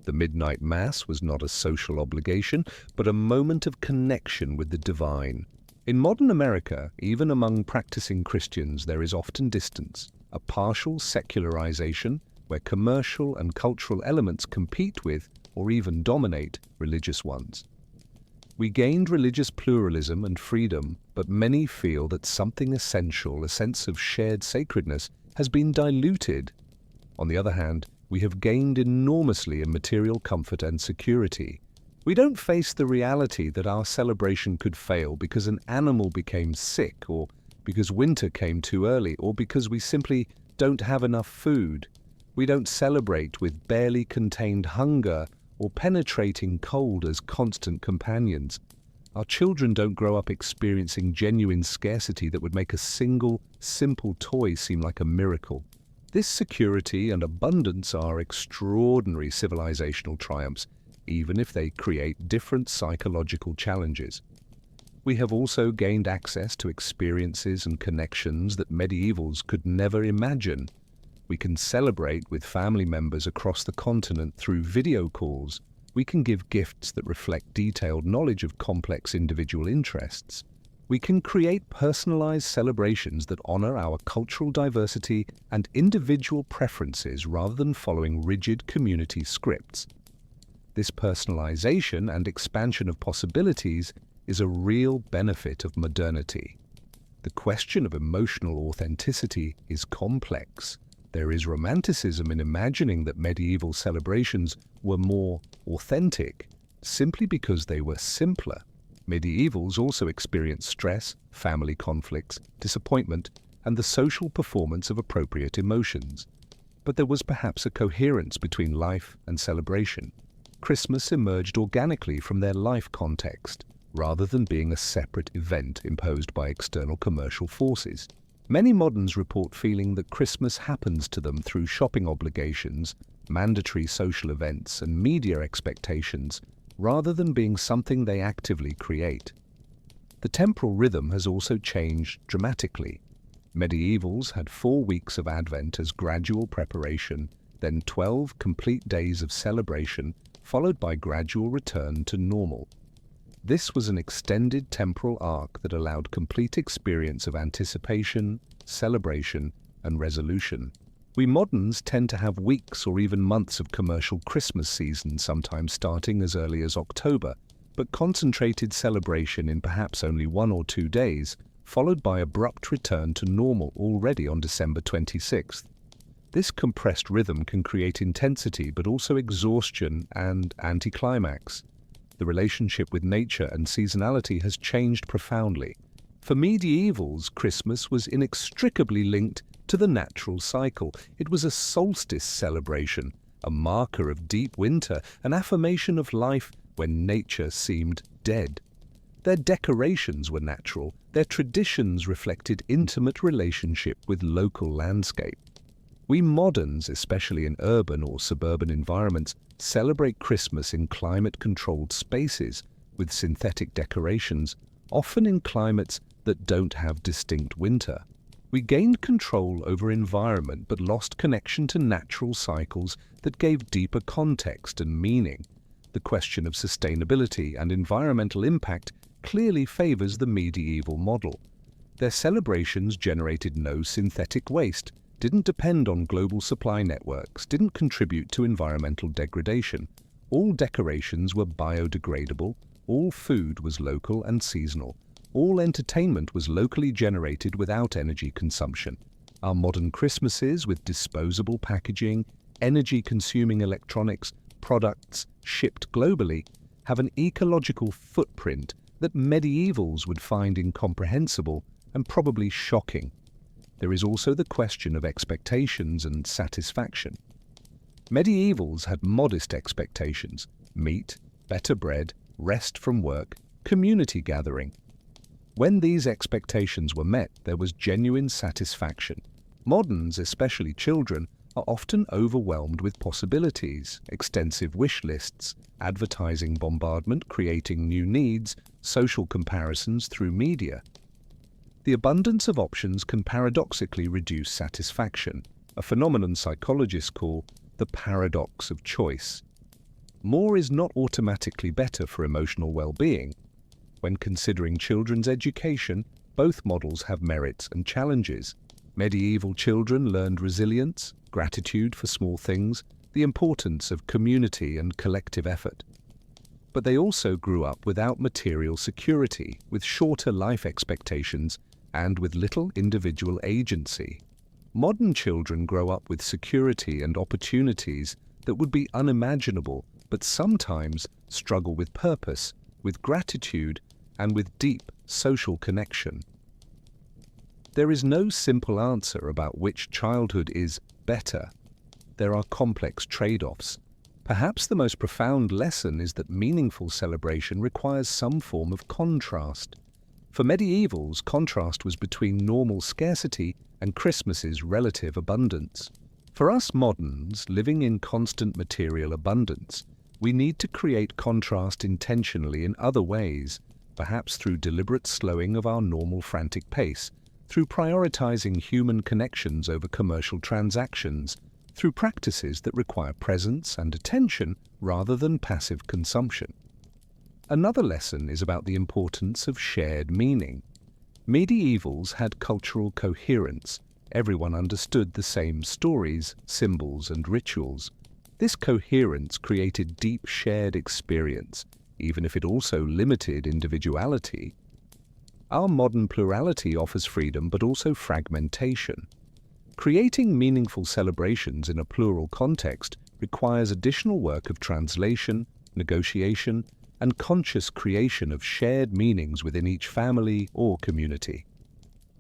The midnight mass was not a social obligation, but a moment of connection with the divine. In modern America, even among practicing Christians, there is often distance, a partial secularization where commercial and cultural elements compete with or even dominate religious ones. We gained religious pluralism and freedom, but many feel that something essential, a sense of shared sacredness, has been diluted. On the other hand, we have gained enormously in material comfort and security. We don't face the reality that our celebration could fail because an animal became sick, or because winter came too early, or because we simply don't have enough food. We don't celebrate with barely contained hunger or penetrating cold as constant companions. Our children don't grow up experiencing genuine scarcity that would make a single, simple toy seem like a miracle. This security and abundance are extraordinary civilizational triumphs, even if they create different psychological challenges. We have also gained access to experiences and connections that medievals could never imagine. We can celebrate with family members across the continent through video calls. We can give gifts that reflect detailed knowledge of complex individual interests. We can create personalized celebrations that honor our cultural diversity and individual preferences rather than following rigid community scripts. This personalization and expansion of possibilities is a real benefit of modernity. The question of emotional authenticity is complex. There is romanticism in imagining that medieval celebrations were more authentic simply because they were simpler. Medievals also experienced stress, family conflicts, disappointment, and the social performance of appropriate emotions. But there was perhaps a coherence between life and celebration. Christmas emerged organically from their life context, rather than being a separate event imposed by external commercial forces. Many moderns report feeling that Christmas happens to them through shopping obligations, mandatory social events, and media expectations, rather than being something they actively create. The temporal rhythm has also changed dramatically. Medievals had 4 weeks of Advent as gradual preparation, then 12 complete days of celebration, followed by gradual return to normal. This was an extended temporal arc that allowed complete experience of anticipation, celebration, and resolution. We moderns tend to have weeks or even months of commercial Christmas season, sometimes starting as early as October, but concentrated celebration in perhaps only 1 or 2 days, followed by abrupt return to normal already on December 26th. This compressed rhythm can create intensity but also exhaustion and anticlimax. The relationship with nature and seasonality has changed profoundly. For medievals, Christmas was inextricably linked to the natural cycle. It was a solstice celebration, a marker of deep winter, an affirmation of life when nature seemed dead. Their decorations were natural, their traditions reflected intimate relationship with local landscape. We moderns, especially in urban or suburban environments, celebrate Christmas in climate-controlled spaces with synthetic decorations, often in climates that don't have distinct winter. We gained control over environment but lost connection to natural cycles that gave deeper context and meaning. The question of sustainability and environmental impact clearly favors the medieval model. Their celebrations generated no synthetic waste, didn't depend on global supply networks, didn't contribute to environmental degradation. All decorations were biodegradable, all food was local and seasonal, all entertainment was locally generated without energy consumption. Our modern Christmases, with disposable packaging, energy-consuming electronics, products shipped globally, have an ecological footprint that medievals would find incomprehensible and probably shocking. There is also the question of expectations and satisfaction. Medievals had modest expectations: meat, better bread, rest from work, community gathering. When these expectations were met, there was genuine satisfaction. Moderns, especially children, are often overwhelmed with possibilities, extensive wish lists, advertising bombardment creating new needs, social comparisons through media. The abundance of options can paradoxically reduce satisfaction, a phenomenon psychologists call the paradox of choice. More is not automatically better for emotional well-being. When considering children's education, both models have merits and challenges. Medieval children learned resilience, gratitude for small things, the importance of community and collective effort. But they also grew up without material security, with shorter life expectations, and with little individual agency. Modern children grow up with security and opportunities that would be unimaginable, but sometimes struggle with purpose, with gratitude, and with deep social connection. There is no simple answer about which childhood is better. There are complex trade-offs. Perhaps the most profound lesson is that meaningful celebration requires some form of contrast. For medievals, contrast was between normal scarcity and Christmas's relative abundance. For us moderns, living in constant material abundance, we need to create contrast intentionally in other ways, perhaps through deliberate slowing of our normal frantic pace, through prioritizing human connections over commercial transactions, through practices that require presence and attention rather than passive consumption. Another lesson is about the importance of shared meaning. Medievals had cultural coherence. Everyone understood the same stories, symbols, and rituals. This coherence created deep shared experience, even if it also limited individuality. Our modern plurality offers freedom but also fragmentation. Creating meaningful celebrations in a plural context requires additional work of translation, negotiation, and conscious creation of shared meanings within each family or community.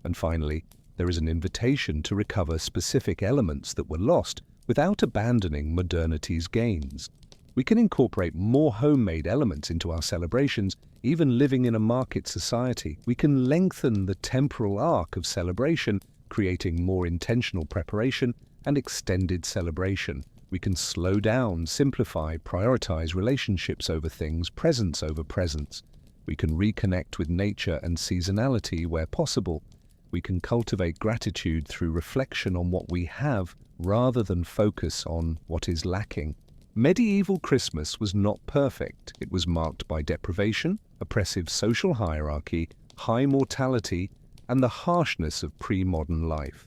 And finally, there is an invitation to recover specific elements that were lost without abandoning modernity's gains. We can incorporate more homemade elements into our celebrations, even living in a market society. We can lengthen the temporal arc of celebration, creating more intentional preparation and extended celebration. We can slow down, simplify, prioritize relationships over things, presence over presence. We can reconnect with nature and seasonality where possible. We can cultivate gratitude through reflection on what we have rather than focus on what is lacking. Medieval Christmas was not perfect. It was marked by deprivation, oppressive social hierarchy, high mortality, and the harshness of pre-modern life.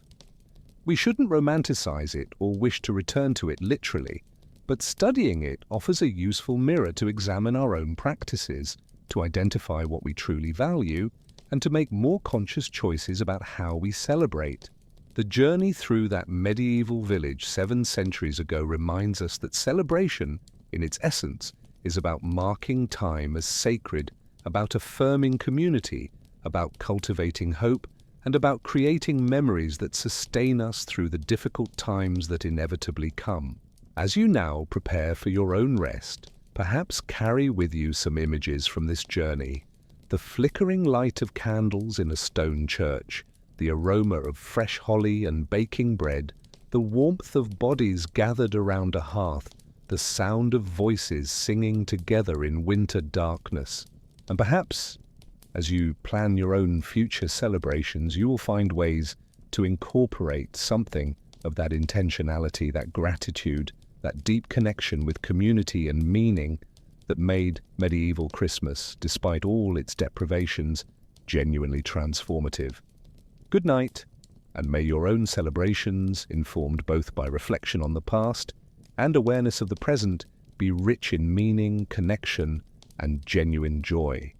We shouldn't romanticize it or wish to return to it literally, but studying it offers a useful mirror to examine our own practices, to identify what we truly value, and to make more conscious choices about how we celebrate. The journey through that medieval village 7 centuries ago reminds us that celebration, in its essence, is about marking time as sacred, about affirming community, about cultivating hope, and about creating memories that sustain us through the difficult times that inevitably come. As you now prepare for your own rest, perhaps carry with you some images from this journey: the flickering light of candles in a stone church, the aroma of fresh holly and baking bread, the warmth of bodies gathered around a hearth, the sound of voices singing together in winter darkness. And perhaps, as you plan your own future celebrations, you will find ways to incorporate something of that intentionality, that gratitude, that deep connection with community and meaning that made medieval Christmas, despite all its deprivations, genuinely transformative. Good night, and may your own celebrations, informed both by reflection on the past and awareness of the present, be rich in meaning, connection, and genuine joy.